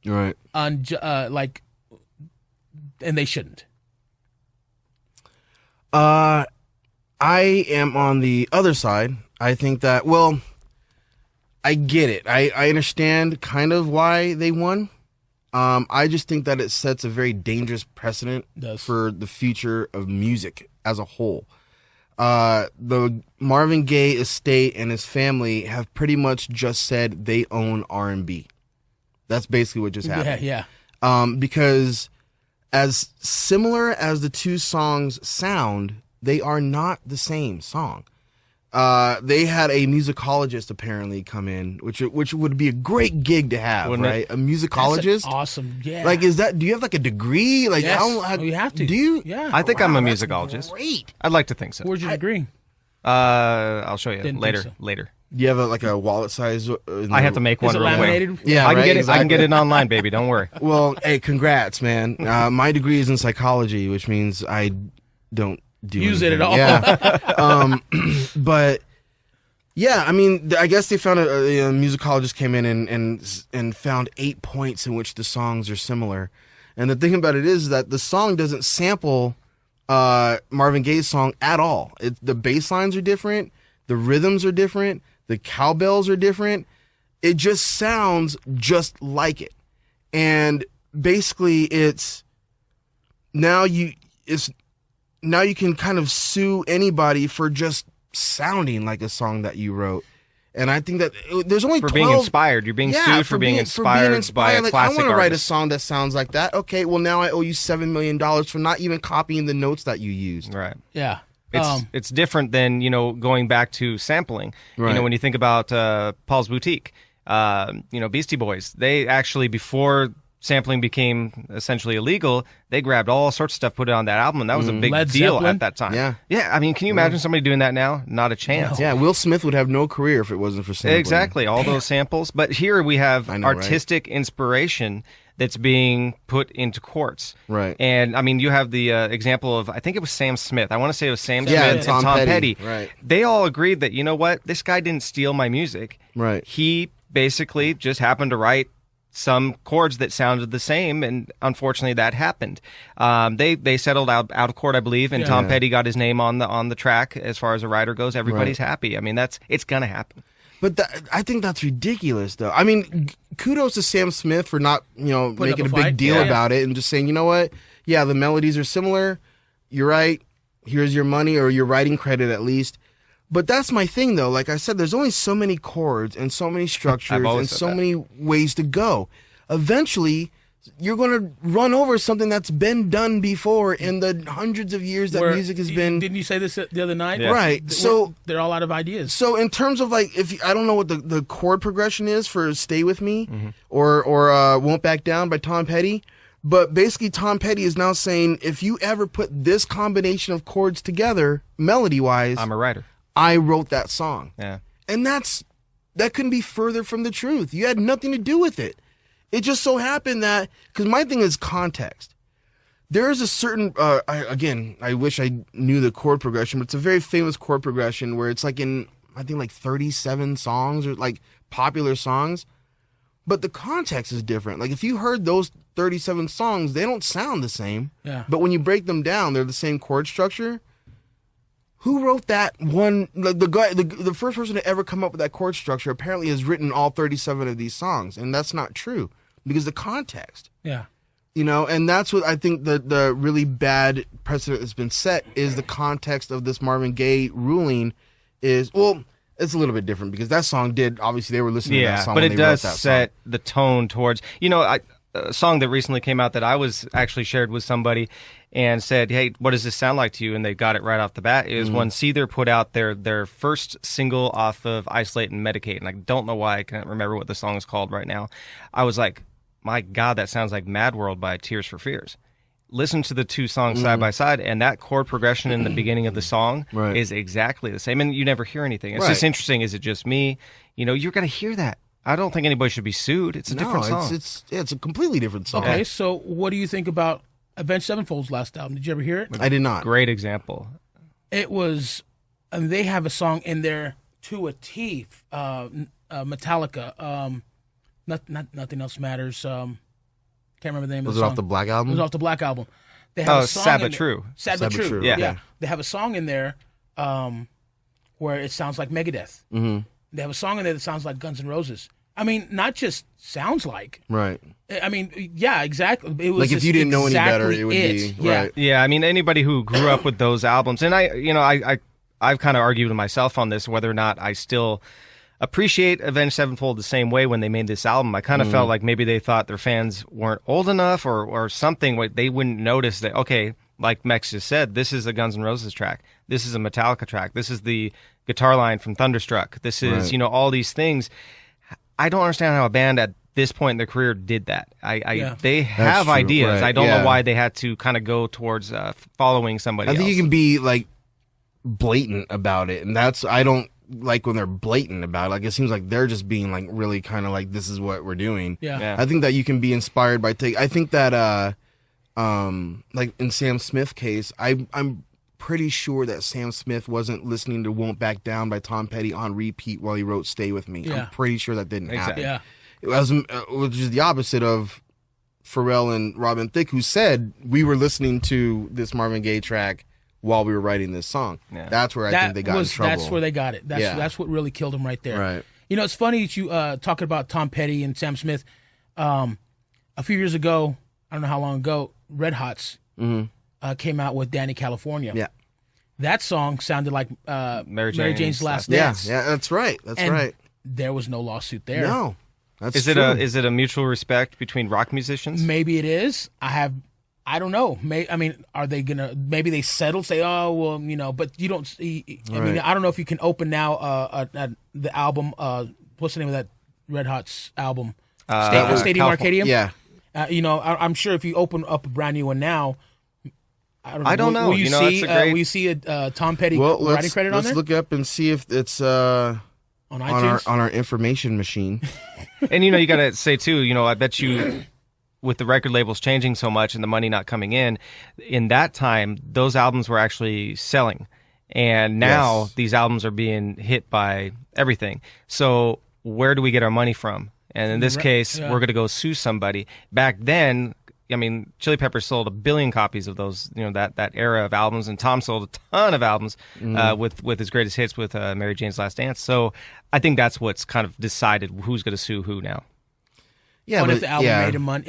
Right. And they shouldn't. I am on the other side. I think that, well, I get it. I understand kind of why they won. I just think that it sets a very dangerous precedent for the future of music as a whole. The Marvin Gaye estate and his family have pretty much just said they own R&B. That's basically what just happened. Yeah. Because as similar as the two songs sound, they are not the same song. They had a musicologist apparently come in, which would be a great gig to have, Wouldn't right? A musicologist. Awesome. Yeah. Like, do you have like a degree? Like, Yes. how You have to. Do you? Yeah. I think I'm a That's musicologist. Great. I'd like to think so. Where's your degree? I'll show you Didn't later. think so. Later. Do you have like a wallet size? I have to make one Is it real quick. laminated? Yeah, I can right, get it. I can get exactly. it online, baby. Don't worry. Well, hey, congrats, man. My degree is in psychology, which means I don't Use it at anything. all. Yeah. But yeah, I mean, I guess they found a musicologist came in and found 8 points in which the songs are similar. And the thing about it is that the song doesn't sample Marvin Gaye's song at all. The bass lines are different, the rhythms are different, the cowbells are different. It just sounds just like it. and basically now you can kind of sue anybody for just sounding like a song that you wrote. And I think that there's only for 12... being inspired. You're being sued for being inspired by a like, classic I want to write a artist. song that sounds like that. Okay, well, now I owe you $7 million for not even copying the notes that you used. Right. Yeah. It's different than, going back to sampling. Right. When you think about Paul's Boutique, Beastie Boys, they actually, before sampling became essentially illegal, they grabbed all sorts of stuff, put it on that album, and that was a big Led deal Zeppelin? at that time. Yeah. Yeah, I mean, can you imagine somebody doing that now? Not a chance. Yeah, Will Smith would have no career if it wasn't for sampling. Exactly, all those samples. But here we have I know, right? artistic inspiration that's being put into courts. Right. And, I mean, you have the example of, I think it was Sam Smith. I want to say it was Sam Yeah, Smith and Tom Petty. Petty. Right. They all agreed that, you know what, this guy didn't steal my music. Right. He basically just happened to write some chords that sounded the same, and unfortunately that happened. They settled out of court, I believe, and Tom Petty got his name on the track. As far as a writer goes, everybody's happy. I mean, it's gonna happen. But I think that's ridiculous, though. I mean, kudos to Sam Smith for not, making a fight. big deal Yeah. about it and just saying, you know what? Yeah, the melodies are similar. You're right. Here's your money, or your writing credit at least. But that's my thing, though. Like I said, there's only so many chords and so many structures always and said so that. many ways to go. Eventually, you're going to run over something that's been done before in the hundreds of years that Where- music has been. Didn't you say this the other night? Yeah. Right. So they're all out of ideas. So in terms of like, I don't know what the chord progression is for "Stay With Me" Mm-hmm. or "Won't Back Down" by Tom Petty, but basically Tom Petty is now saying if you ever put this combination of chords together, melody wise, I'm a writer. I wrote that song, Yeah. and that couldn't be further from the truth. You had nothing to do with it. It just so happened that because my thing is context. There is a certain, I wish I knew the chord progression, but it's a very famous chord progression where it's like in, I think like 37 songs or like popular songs, but the context is different. Like if you heard those 37 songs, they don't sound the same. Yeah. But when you break them down, they're the same chord structure. Who wrote that one? Like the first person to ever come up with that chord structure apparently has written all 37 of these songs, and that's not true because the context. Yeah. And that's what I think the really bad precedent that's been set is the context of this Marvin Gaye ruling is, well, it's a little bit different because that song did, obviously they were listening to that song but when it they wrote does that set song. the tone towards, a song that recently came out that I was actually shared with somebody and said, hey, what does this sound like to you? And they got it right off the bat. Is when Seether put out their first single off of Isolate and Medicate, and I don't know why I can't remember what the song is called right now. I was like, my God, that sounds like Mad World by Tears for Fears. Listen to the two songs side by side, and that chord progression in the beginning of the song Right. is exactly the same, and you never hear anything. It's Right. just interesting. Is it just me? You're going to hear that. I don't think anybody should be sued. It's a different song. It's a completely different song. Okay, so what do you think about Avenged Sevenfold's last album? Did you ever hear it? I did not. Great example. It was, they have a song in there to a T. Metallica. Nothing Else Matters. Can't remember the name Was of it the off song. the Black It Album? was off the Black Album. They have Oh, a song Sad in But there- True. Sad But True. True, Yeah. okay. They have a song in there where it sounds like Megadeth. Mm-hmm. They have a song in there that sounds like Guns N' Roses. I mean, not just sounds like. Right. I mean, yeah, exactly. It was Like if just you didn't know any better, exactly it would be Yeah. right. Yeah, I mean, anybody who grew up with those albums, and I've kind of argued with myself on this, whether or not I still appreciate Avenged Sevenfold the same way when they made this album. I kind of felt like maybe they thought their fans weren't old enough or something. They wouldn't notice that, okay, like Mex just said, this is a Guns N' Roses track. This is a Metallica track. This is the guitar line from Thunderstruck. This is, Right. all these things. I don't understand how a band at this point in their career did that. They have true, ideas. right, I don't yeah. know why they had to kind of go towards following somebody I think else. you can be like blatant about it, and I don't like when they're blatant about it. Like it seems like they're just being like really kind of like, this is what we're doing. Yeah. Yeah. I think that you can be inspired by I think that like in Sam Smith's case, I'm pretty sure that Sam Smith wasn't listening to "Won't Back Down" by Tom Petty on repeat while he wrote "Stay With Me." Yeah. I'm pretty sure that didn't happen. Exactly. Yeah. It was, which is the opposite of Pharrell and Robin Thicke, who said we were listening to this Marvin Gaye track while we were writing this song. Yeah. That's where I think they got in trouble. That's where they got it. That's what really killed them right there. Right. It's funny that you talking about Tom Petty and Sam Smith. a few years ago, I don't know how long ago, Red Hots came out with Danny California. Yeah. That song sounded like Mary Jane's Last Yeah, Dance. yeah, that's right. That's And right. there was no lawsuit there. No, that's Is true. it a mutual respect between rock musicians? Maybe it is. I don't know. Are they gonna? Maybe they settle. Say, oh well, But you don't see. I mean, Right. I don't know if you can open now. The album. What's the name of that Red Hot's album? Stadium Arcadium. Yeah, I'm sure if you open up a brand new one now, I don't know. Will you It's see? a great- Will you see a Tom Petty well, writing credit on let's there look up and see if it's on on iTunes? our information machine. And you got to say too, I bet you with the record labels changing so much and the money not coming in that time, those albums were actually selling. And now Yes. these albums are being hit by everything. So where do we get our money from? And in this case, yeah. we're going to go sue somebody. Back then, I mean, Chili Peppers sold 1 billion copies of those, that era of albums, and Tom sold a ton of albums with his greatest hits with Mary Jane's Last Dance. So I think that's what's kind of decided who's going to sue who now. Yeah, If but the album yeah. made money,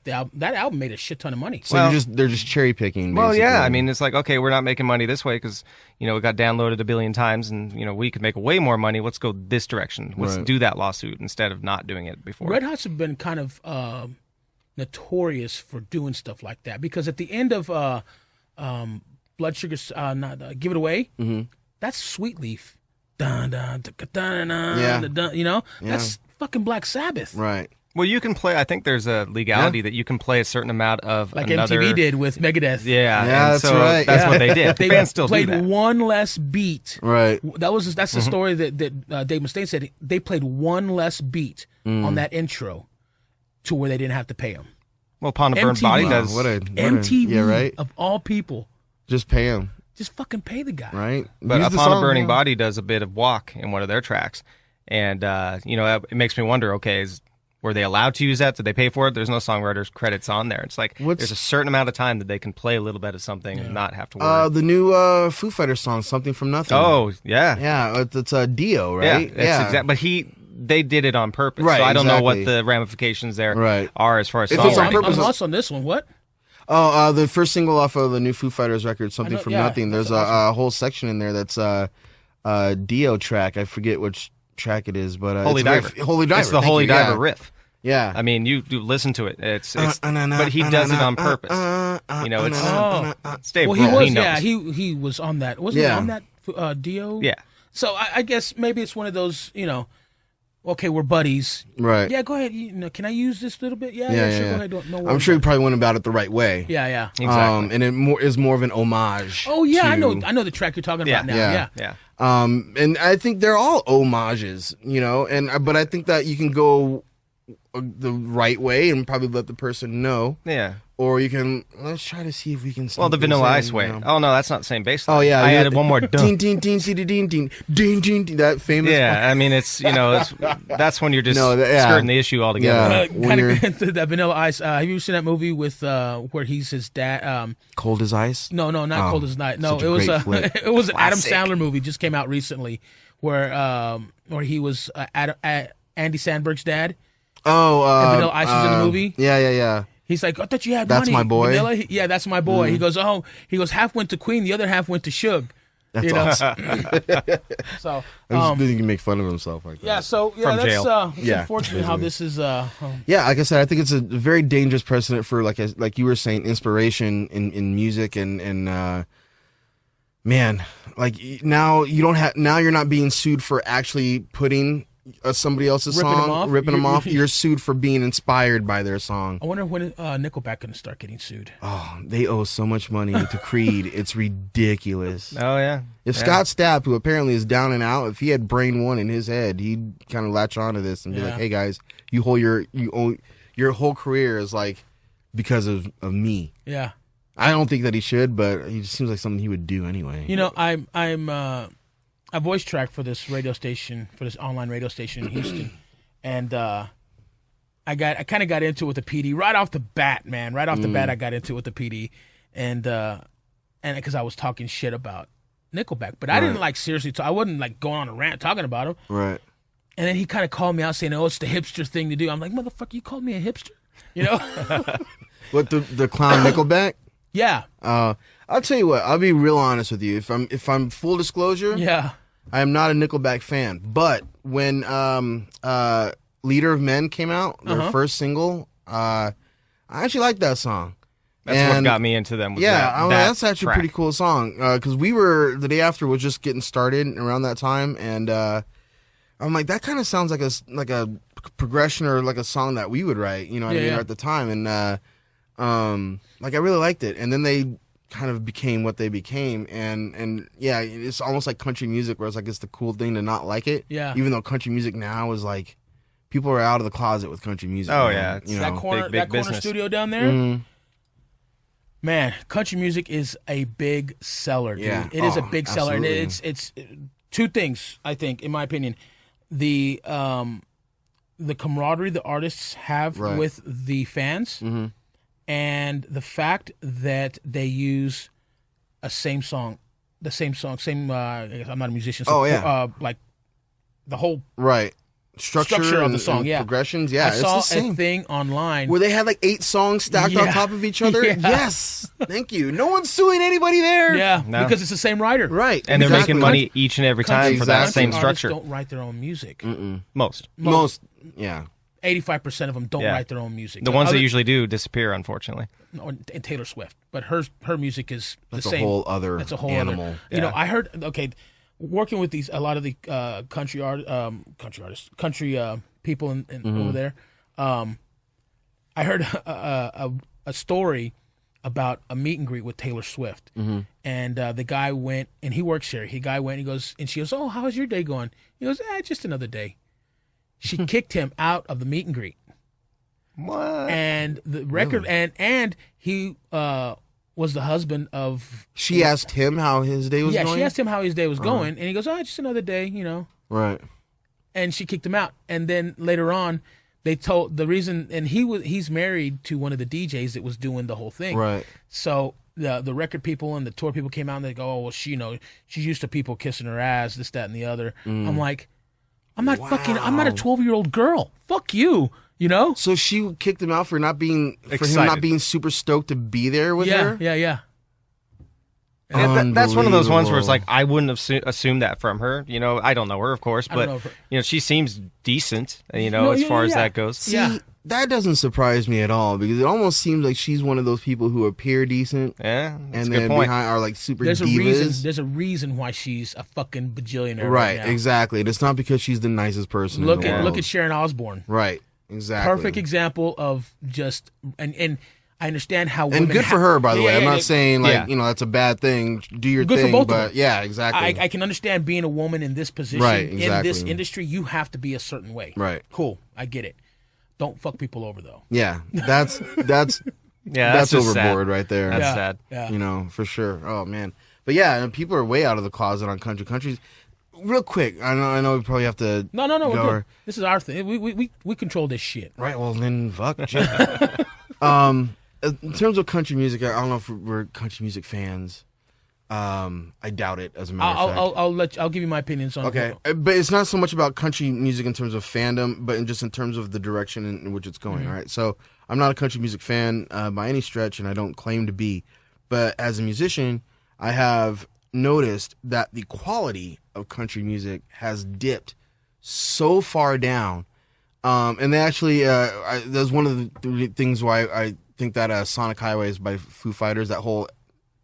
that album made a shit ton of money. So Well- they're just cherry picking. Well, yeah. basically. I mean, it's like, okay, we're not making money this way because, it got downloaded 1 billion times and, we could make way more money. Let's go this direction. Let's Right. do that lawsuit instead of not doing it before. Red Hots have been kind of notorious for doing stuff like that because at the end of Blood Sugar, Give It Away, that's Sweet Leaf. Dun, dun, dun, dun, dun, Yeah. dun, dun, that's fucking Black Sabbath. right. Well, you can play, I think there's a legality that you can play a certain amount of Like another. MTV did with Megadeth. Yeah, Yeah, and that's so right, That's yeah. what they did. They Bands still do played that. one less beat. Right. That's the story that Dave Mustaine said. They played one less beat on that intro to where they didn't have to pay him. Well, Upon a Burned MTV. Body Wow, does. what a MTV yeah, right. of all people, Just pay him, just fucking pay the guy. right? But Use the Upon a song, Burning yeah. Body does a bit of Walk in one of their tracks. And, it makes me wonder, okay, were they allowed to use that? Did they pay for it? There's no songwriter's credits on there. It's like What's- there's a certain amount of time that they can play a little bit of something and not have to worry. The new Foo Fighters song, "Something from Nothing." Oh, yeah. yeah, it's Dio, Yeah, right? that's exact. But they did it on purpose. Right, So I don't know what exactly. the ramifications there Right. are as far as If it's on songwriting. purpose- I'm lost on this one. What? Oh, the first single off of the new Foo Fighters record, "Something know- from yeah, Nothing." There's that's a whole section in there that's a Dio track. I forget which track it is, but Holy it's very- Diver. Holy Diver. It's the thank Holy you, Diver yeah. riff. Yeah. I mean, you listen to it. It's but he does it on purpose. It's Oh, it's Dave well, he Grohl. was. He knows. Yeah, he was on that. Wasn't he Yeah. on that Dio? Yeah. So I guess maybe it's one of those. Okay, we're buddies. Right. Yeah, go ahead. Can I use this little bit? Yeah, Yeah, sure. yeah. Go ahead. Don't, no I'm worries sure he about probably went about it the right way. it. Yeah, yeah. Exactly. And it is more of an homage. Oh yeah, I to- know the track you're talking Yeah. about now. Yeah. Yeah. yeah. And I think they're all homages, but I think that you can go the right way and probably let the person know, Yeah. or you can let's try to see if we can. Well, the sneak this Vanilla in, Ice way. Oh no, that's not the same bass line. Oh yeah, I yeah. added one more. Ding Dun. ding ding ding ding ding ding ding ding. That famous. Yeah, I mean it's that's when you're just No, yeah. skirting the issue altogether. Yeah. When Kind you're- of into that Vanilla Ice. Have you seen that movie with where he's his dad? Cold as ice. No, not Oh, Cold as Night. No, such a it was great flick. it was an Adam Classic. Sandler movie just came out recently where he was Andy Sandberg's dad. Oh, And Vanilla Ice was in the movie? Yeah. He's like, I thought you had That's money. my boy? Vanilla? Yeah, that's my boy. He goes, half went to Queen, the other half went to Suge. That's awesome. I So, just think he can make fun of himself like that. yeah, so From that's jail. it's Yeah, unfortunate how this is. Yeah, like I said, I think it's a very dangerous precedent for like you were saying, inspiration in music and man, like now you're not being sued for actually putting somebody else's Ripping 'em song, off? ripping them You- off. You're sued for being inspired by their song. I wonder when Nickelback gonna start getting sued. Oh, they owe so much money to Creed. It's ridiculous. Oh yeah. If Yeah. Scott Stapp, who apparently is down and out, if he had Brain One in his head, he'd kind of latch onto this and be Yeah. like, "Hey guys, you own your whole career is like because of me." Yeah, I don't think that he should, but he just seems like something he would do anyway. I'm a voice track for this radio station, for this online radio station in Houston, and I kind of got into it with the PD right off the bat, man. Right off the bat, I got into it with the PD, and because I was talking shit about Nickelback, but I didn't like seriously. I wasn't like going on a rant talking about him. Right. And then he kind of called me out saying, "Oh, it's the hipster thing to do." I'm like, "Motherfucker, you called me a hipster?" You know? What the clown Nickelback? Yeah. I'll tell you what. I'll be real honest with you. If I'm full disclosure, Yeah. I am not a Nickelback fan. But when Leader of Men came out, their first single, I actually liked that song. That's what got me into them. Was that's actually track. a pretty cool song. Because the day after was just getting started around that time, and I'm like, that kind of sounds like a progression or like a song that we would write. You know what I mean? Yeah. At the time, and like I really liked it. And then they kind of became what they became, and yeah, it's almost like country music, where it's like it's the cool thing to not like it. Yeah. Even though country music now is like, people are out of the closet with country music. Oh, man, yeah, it's you That know. corner, big that corner business. studio down there, Mhm. man, country music is a big seller, dude. Yeah. It is a Oh, big seller, and absolutely. it's two things, I think, in my opinion. The camaraderie the artists have Right. with the fans, Mhm. and the fact that they use the same song. I guess I'm not a musician. So Oh, yeah. like the whole Right. Structure of and, the song, and yeah. progressions. Yeah, I it's saw the same. a thing online. Where they had like 8 songs stacked on Yeah. top of each other. Yeah. Yes, thank you. No one's suing anybody there. Yeah, No. because it's the same writer. Right. And they're Exactly. making money each and every time for that Exactly. same Country artists structure. Don't write their own music. Most. Most. Yeah. 85% of them don't Yeah. write their own music. The ones Other- that usually do disappear, unfortunately. and Taylor Swift, but her music is the That's a same. whole other That's a whole animal. other. You know, I heard working with a lot of the country artists, people in over there. I heard a story about a meet and greet with Taylor Swift, and the guy went, and he works here. He goes, and she goes, "Oh, how's your day going?" He goes, "Just another day." She kicked him out of the meet and greet. What? And the record, and he was the husband of. She asked him how his day was going. She asked him how his day was going, and he goes, "Oh, just another day, you know." Right. And she kicked him out. And then later on, they told the reason, and he's married to one of the DJs that was doing the whole thing. Right. So the record people and the tour people came out and they go, "Oh, well, she's used to people kissing her ass, this, that, and the other." I'm like, I'm not a 12-year-old girl. Fuck you. You know? So she kicked him out for him not being Excited. super stoked to be there with Yeah, her. yeah. That's one of those ones where it's Unbelievable. like I wouldn't have assumed that from her. You know, I don't know her, of course, I don't but know her. you know, she seems decent. You know, No, as yeah, far as yeah. that goes. See, Yeah. that doesn't surprise me at all, because it almost seems like she's one of those people who appear decent Yeah, that's and a good then point. behind are like super There's a divas. reason. There's a reason why she's a fucking bajillionaire. Right, now. exactly. And it's not because she's the nicest person. in Look the at world. Sharon Osbourne. Right, exactly. Perfect example of just and I understand how women And good for her, by the Yeah, way. yeah, I'm yeah. not saying like Yeah. that's a bad thing. Do your Good for thing, both of but them. yeah, exactly. I can understand being a woman in this position, Right, in this exactly. industry. You have to be a certain way. Right. Cool. I get it. Don't fuck people over though. Yeah, that's Yeah, that's just sad. overboard right there. That's Yeah. sad. Yeah. You know, for sure. Oh man, but yeah, and people are way out of the closet on countries. Real quick, I know we probably have to. No. We're go good. over- This is our thing. We control this shit. Right. Well, then fuck. Jim. In terms of country music, I don't know if we're country music fans. I doubt it. As a matter of fact. I'll give you my opinions on. Okay, but it's not so much about country music in terms of fandom, but just in terms of the direction in which it's going. All right, so I'm not a country music fan by any stretch, and I don't claim to be. But as a musician, I have noticed that the quality of country music has dipped so far down, and they actually that's one of the things why I think that Sonic Highways by Foo Fighters, that whole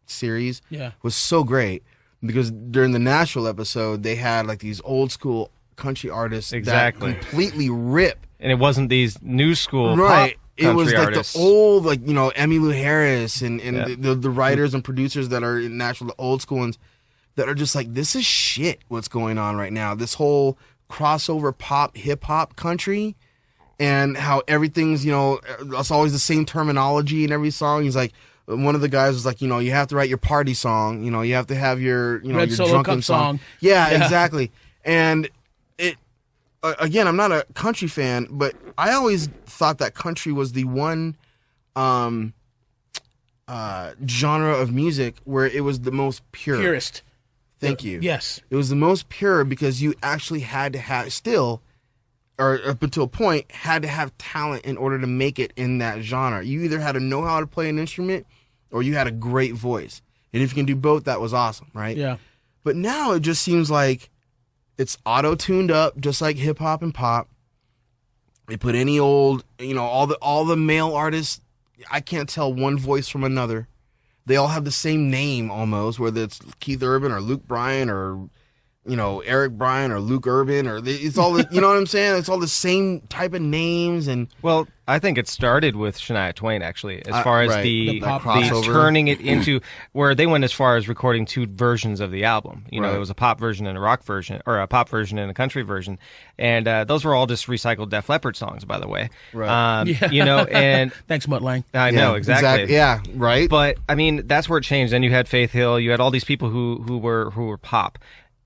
series, Yeah. was so great, because during the Nashville episode they had like these old school country artists Exactly. that completely rip. And it wasn't these new school Right. pop It was country like artists. the old, like, Emmylou Harris and Yeah. the writers and producers that are in Nashville, the old school ones that are just like, this is shit what's going on right now. This whole crossover pop, hip hop country, and how everything's, it's always the same terminology in every song. He's like, one of the guys was like, you have to write your party song. You have to have your, Red your Solo drunken Cup song. song. Yeah, Yeah. exactly. And it, again, I'm not a country fan, but I always thought that country was the one genre of music where it was the most pure. Purist. Thank you. Yes. It was the most pure because you actually had to have, still, or up until a point, had to have talent in order to make it in that genre. You either had to know how to play an instrument or you had a great voice. And if you can do both, that was awesome, right? Yeah. But now it just seems like it's auto-tuned up, just like hip-hop and pop. They put any old, all the male artists, I can't tell one voice from another. They all have the same name almost, whether it's Keith Urban or Luke Bryan or, Eric Bryan or Luke Urban, or it's all, you know what I'm saying? It's all the same type of names. And Well, I think it started with Shania Twain, actually, as far as right. The the crossover. turning it into where they went as far as recording two versions of the album. Right. There was a pop version and a rock version, or a pop version and a country version. And those were all just recycled Def Leppard songs, by the way. Right. And Thanks, Mutt Lang. I know, exactly. Yeah, right. But I mean, that's where it changed. Then you had Faith Hill. You had all these people who were pop.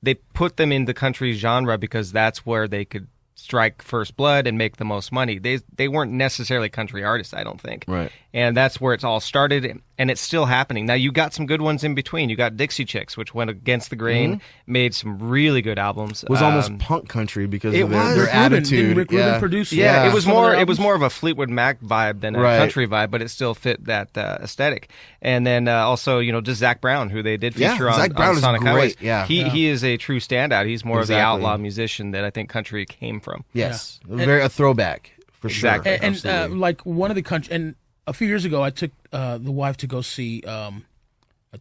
They put them in the country genre because that's where they could strike first blood and make the most money. They weren't necessarily country artists, I don't think. Right. And that's where it's all started, and it's still happening. Now, you got some good ones in between. You got Dixie Chicks, which went against the grain, made some really good albums. It was almost punk country because it of was. their Rick Rubin, attitude. didn't Rick Rubin produce? Yeah, it was some of more. their It was albums? more of a Fleetwood Mac vibe than a Right. country vibe, but it still fit that aesthetic. And then also, just Zach Brown, who they did feature on, Zach Brown on is Sonic great, Highways. yeah. He is a true standout. He's more of the Exactly. outlaw musician that I think country came from. Yes, a throwback for Exactly. sure. And Absolutely. like one of the country, and a few years ago, I took the wife to go see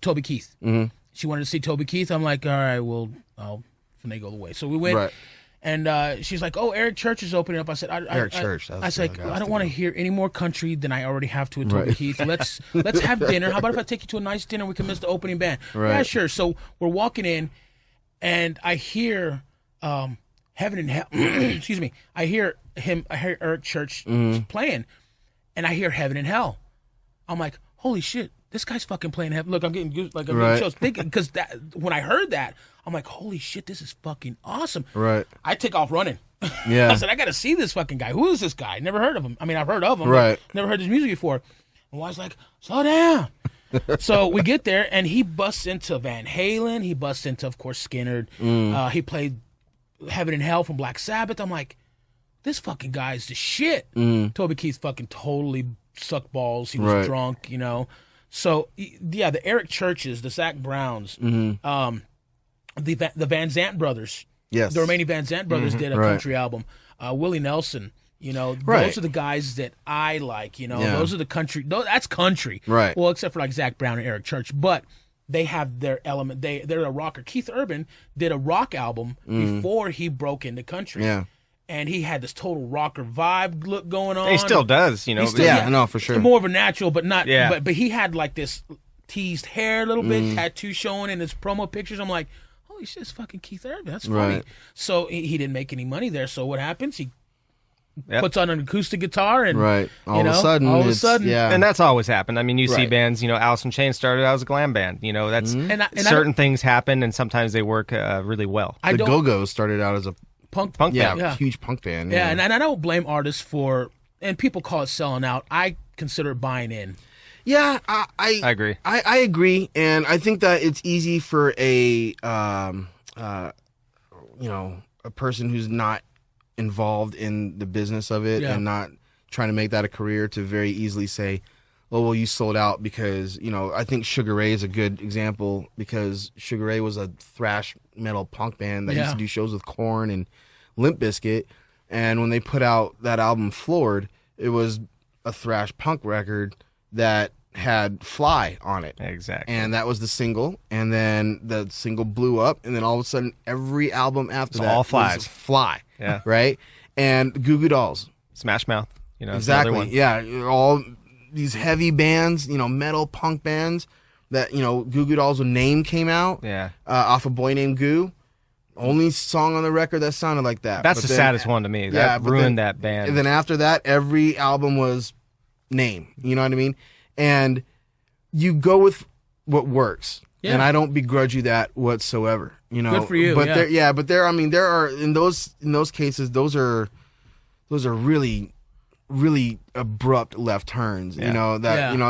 Toby Keith. Mm-hmm. She wanted to see Toby Keith. I'm like, all right, well, I'll finagle the way. So we went, Right. and she's like, oh, Eric Church is opening up. I said, Eric Church, that's I said, the guy I don't want to hear any more country than I already have to with Toby Right. Keith. Let's have dinner. How about if I take you to a nice dinner? We can miss the opening band. Right. Yeah, sure. So we're walking in, and I hear Heaven and Hell. Excuse me. I hear Eric Church playing, and I hear Heaven and Hell. I'm like, holy shit, this guy's fucking playing Heaven. Look, I'm getting Right. chills thinking, because when I heard that, I'm like, holy shit, this is fucking awesome. Right. I take off running. Yeah. I said, I got to see this fucking guy. Who is this guy? Never heard of him. I mean, I've heard of him. Right. But never heard his music before. And I was like, slow down. So we get there, and he busts into Van Halen. He busts into, of course, Skinner. He played Heaven and Hell from Black Sabbath. I'm like, this fucking guy's the shit. Toby Keith fucking totally sucked balls. He was Right. drunk, So, yeah, the Eric Churches, the Zach Browns, the Van Zant brothers, Yes. the remaining Van Zant brothers did a Right. country album. Willie Nelson, Right. those are the guys that I like. Yeah. Those are the country. That's country, Right. Well, except for like Zach Brown and Eric Church, but they have their element. They're a rocker. Keith Urban did a rock album before he broke into country. Yeah. And he had this total rocker vibe look going on. He still does, He still- Yeah, no, for sure. More of a natural, but not. Yeah. But he had like this teased hair a little bit, tattoo showing in his promo pictures. I'm like, holy shit, it's fucking Keith Urban. That's funny. Right. So he didn't make any money there. So what happens? He Yep. puts on an acoustic guitar and Right. All of a sudden, yeah. And that's always happened. I mean, you see Right. bands, Alice in Chains started out as a glam band. That's And I certain things happen, and sometimes they work really well. I the don't Go-Go's started out as a punk yeah, yeah. huge punk band. Yeah, and I don't blame artists for, and people call it selling out. I consider it buying in. Yeah, I agree. I agree, and I think that it's easy for a a person who's not involved in the business of it Yeah. and not trying to make that a career to very easily say, "Oh, well, you sold out," because I think Sugar Ray is a good example because Sugar Ray was a thrash metal punk band that used Yeah. to do shows with Korn and Limp Bizkit, and when they put out that album Floored, it was a thrash punk record that had Fly on it. Exactly. And that was the single, and then the single blew up, and then all of a sudden, every album after that all was Flies. Fly, Yeah. right? And Goo Goo Dolls, Smash Mouth. That's another exactly, one. yeah, all these heavy bands, metal punk bands that Goo Goo Dolls' name came out, Yeah. off a Boy Named Goo. Only song on the record that sounded like that. That's But the then- saddest one to me. Yeah, That but ruined then- that band. And then after that, every album was name. You know what I mean? And you go with what works. Yeah. And I don't begrudge you that whatsoever. Good for you, But yeah. there are in those cases those are really really abrupt left turns. Yeah.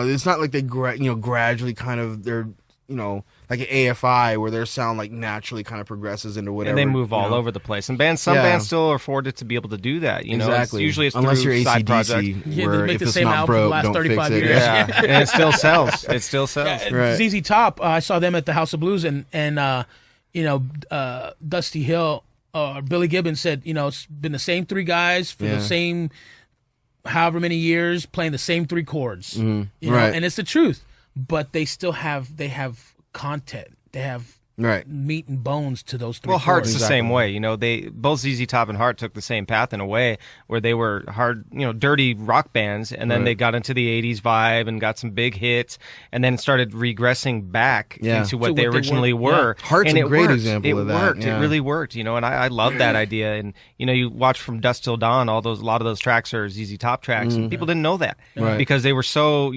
It's not like they gradually kind of they're like an AFI where their sound like naturally kind of progresses into whatever. And they move all over the place. And some bands still are afforded to be able to do that. Exactly. Usually it's unless through you're side project. AC/DC, where they make if the it's same not album for the broke, last don't 35 fix it. years. Yeah, and it still sells. It still sells. Right. ZZ Top, I saw them at the House of Blues, and Dusty Hill, Billy Gibbons said, it's been the same three guys for the same however many years playing the same three chords. You know, Right. and it's the truth. But they still have content. They have meat and bones to those three. Well, Heart's chords. the same way. They both ZZ Top and Heart took the same path in a way, where they were hard, dirty rock bands, and then they got into the '80s vibe and got some big hits, and then started regressing back into what they originally were. Yeah. Heart's and a it great worked. example of that. It worked. Yeah. It really worked. And I love that idea. And you watch From Dusk Till Dawn. A lot of those tracks are ZZ Top tracks, and people didn't know that because they were so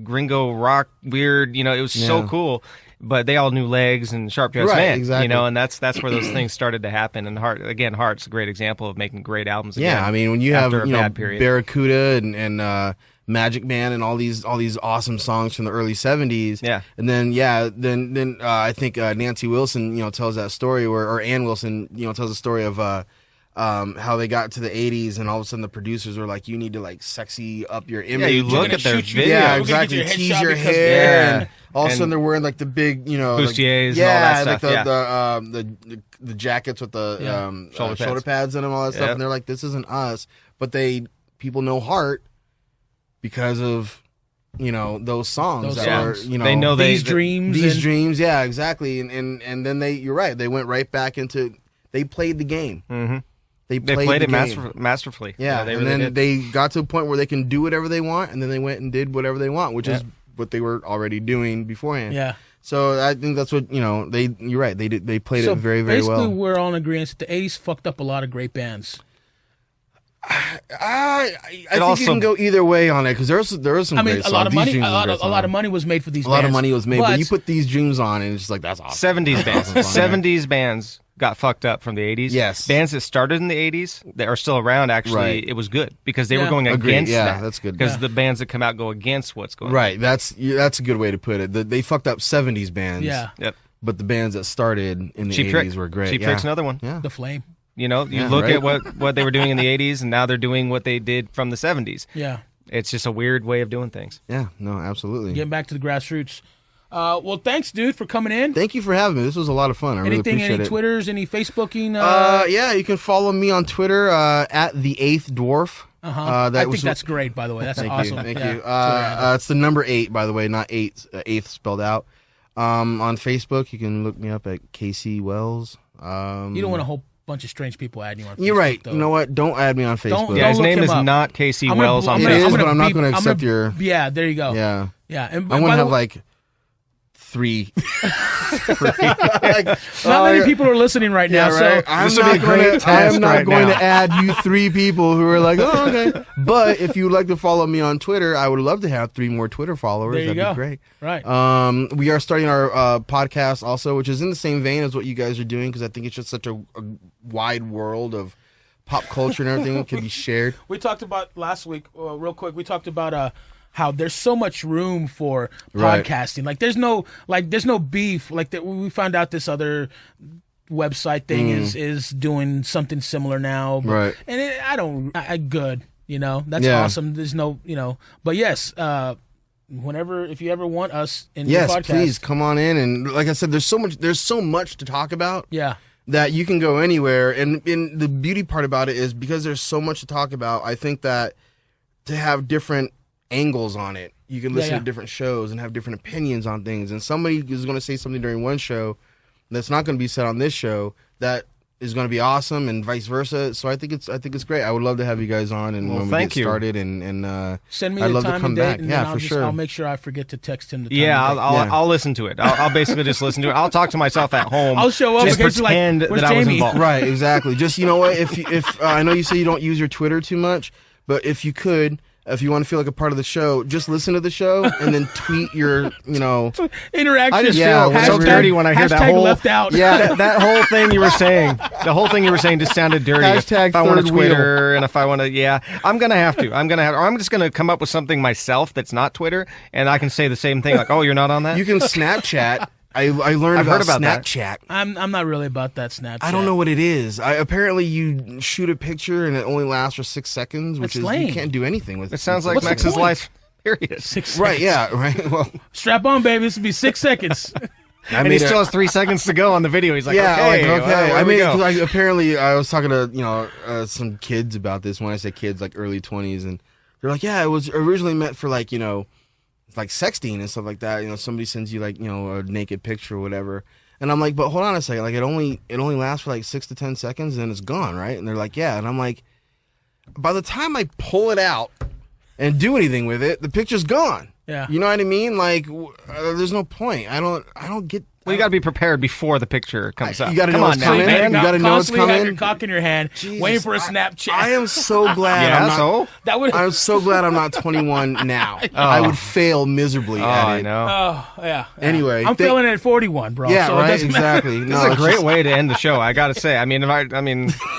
gringo rock weird. It was so cool. But they all knew Legs and Sharp Dressed Man, exactly. and that's where those things started to happen. And Heart's a great example of making great albums. Yeah, again I mean, when you have after a bad period. Barracuda and Magic Man and all these awesome songs from the early '70s, and then I think Nancy Wilson tells that story or Ann Wilson tells the story of how they got to the '80s and all of a sudden the producers were like, you need to like sexy up your image. Yeah, you look at their videos. Yeah, We're gonna get exactly. your Tease headshot your because- hair. Yeah. And all of a And sudden they're wearing like the big, bustiers like, and all that stuff, like the jackets with the shoulder pads in them, all that stuff. Yep. And they're like, this isn't us. But people know Heart because of those songs. Those that songs. were, They know These dreams. these and- dreams. Yeah, exactly. And then you're right. They went right back into. They played the game. Mhm. They They played played the it game. masterfully. Yeah, they and really then did. they got to a point where they can do whatever they want, and then they went and did whatever they want, which is what they were already doing beforehand. Yeah. So I think that's what You're right. They did. They played So it very, very basically, well. we're all in agreement that the '80s fucked up a lot of great bands. I think also- you can go either way on it because there was some. I mean, great a lot of songs. money. These A Dreams was lot, great of, a lot of song. money was made for these. A lot of bands, money was made, but you put these dreams on, and it's just like that's awesome. 70s bands. That's awesome. 70s bands got fucked up from the 80s. Yes. Bands that started in the 80s that are still around, actually, Right. it was good because they were Yeah. going Agreed. against Yeah, that. that's good. Because Yeah. the bands that come out go against what's going on. Right. That's a good way to put it. They fucked up '70s bands. Yeah. Yep. But the bands that started in the Cheap '80s Trick were great. Cheap yeah. Trick's another one. Yeah. The Flame. You Yeah, look right. at what they were doing in the 80s, and now they're doing what they did from the 70s. Yeah. It's just a weird way of doing things. Yeah. No, absolutely. Getting back to the grassroots. Well, thanks, dude, for coming in. Thank you for having me. This was a lot of fun. I really Anything, appreciate any it. Twitters, any Facebooking? Yeah, you can follow me on Twitter at the Eighth Dwarf. I think that's great, by the way. That's Thank awesome. you. Thank Yeah, you. Twitter handle. It's the number 8, by the way, not eighth spelled out. On Facebook, you can look me up at KC Wells. You don't want a whole bunch of strange people adding you on Facebook. You're right. Though. You know what? Don't add me on Facebook. Yeah, his look name him is up. not Casey I'm gonna- Wells on I'm It gonna- is, I'm but gonna I'm not beep- going to I'm accept gonna- your. Yeah, there you go. Yeah. Yeah. And I by want to the have way- like 3. Not many people are listening right now, right. so I'm This would not be a great going to. test I'm not right going now. to add you 3 people who are like, oh, okay. But if you would like to follow me on Twitter, I would love to have 3 more Twitter followers. There you That'd go. be great. right. We are starting our podcast also, which is in the same vein as what you guys are doing because I think it's just such a wide world of pop culture and everything that can be shared. We talked about last week, real quick. We talked about how there's so much room for Right. podcasting. Like there's no beef. Like that, we found out this other website thing is doing something similar now. But, Right. And good. That's Yeah. awesome. There's no, but yes. Whenever, if you ever want us in Yes, your podcast, please come on in. And like I said, there's so much to talk about. Yeah. That you can go anywhere. And the beauty part about it is because there's so much to talk about, I think that to have different angles on it, you can listen yeah. to different shows and have different opinions on things. And somebody is going to say something during one show that's not going to be said on this show that is going to be awesome and vice versa. So I think it's great. I would love to have you guys on and Well, when we thank get you. started and Send me I'd the love time to come and date, back. and Yeah, then for sure. I'll make sure I forget to text him the time. Yeah, and date. I'll listen to it. I'll basically just listen to it. I'll talk to myself at home. I'll show up Just and get you like, pretend "Where's that I was Jamie?" involved. Right, exactly. Just, you know what, if I know you say you don't use your Twitter too much, but if you could, if you want to feel like a part of the show, just listen to the show and then tweet your, Interaction. I just Yeah, feel so whatever. dirty when I hear that Hashtag whole left out. Yeah, that whole thing you were saying. The whole thing you were saying just sounded dirty. Hashtag if I want to third wheel. Twitter and if I want to, I'm gonna have to. Or I'm just gonna come up with something myself that's not Twitter, and I can say the same thing like, "Oh, you're not on that." you can Snapchat. I learned I've about heard about that. Snapchat. I'm not really about that Snapchat. I don't know what it is. Apparently, you shoot a picture and it only lasts for 6 seconds, which That's is lame. you can't do anything with it. It sounds like What's the Max's point? life. Period. 6 Right? seconds. Yeah. Right. Well, Strap on, baby. This will be 6 seconds. I And he made still has 3 seconds to go on the video. He's like, yeah, okay, okay. where I we mean, go? apparently, I was talking to some kids about this. When I say kids, like early 20s, and they're like, "Yeah, it was originally meant for like like sexting and stuff like that. Somebody sends you like a naked picture or whatever." And I'm like, "But hold on a second. Like it only lasts for like 6 to 10 seconds, and then it's gone, right?" And they're like, "Yeah." And I'm like, "By the time I pull it out and do anything with it, the picture's gone." Yeah. You know what I mean? Like, there's no point. I don't get. Well, you got to be prepared before the picture comes up. You gotta Come know on it's now, coming. man. You gotta know it's Constantly have coming. your cock in your hand, waiting for a Snapchat. I am so glad. Yeah, I'm not, so? that would. I'm so glad I'm not 21 now. I would fail miserably Oh, at it. I know. Oh yeah. Anyway, I'm feeling it at 41, bro. Yeah, so it right. doesn't matter. Exactly. This No, is a it's great just- way to end the show. I got to say. I mean,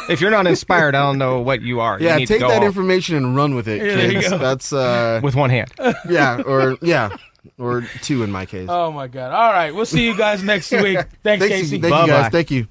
if you're not inspired, I don't know what you are. Yeah, you need take to go that off information and run with it, Yeah, there you kids. go. That's with one hand. or 2 in my case. Oh my God. All right. We'll see you guys next week. Thanks, Casey. Thank you Bye-bye. guys. Thank you.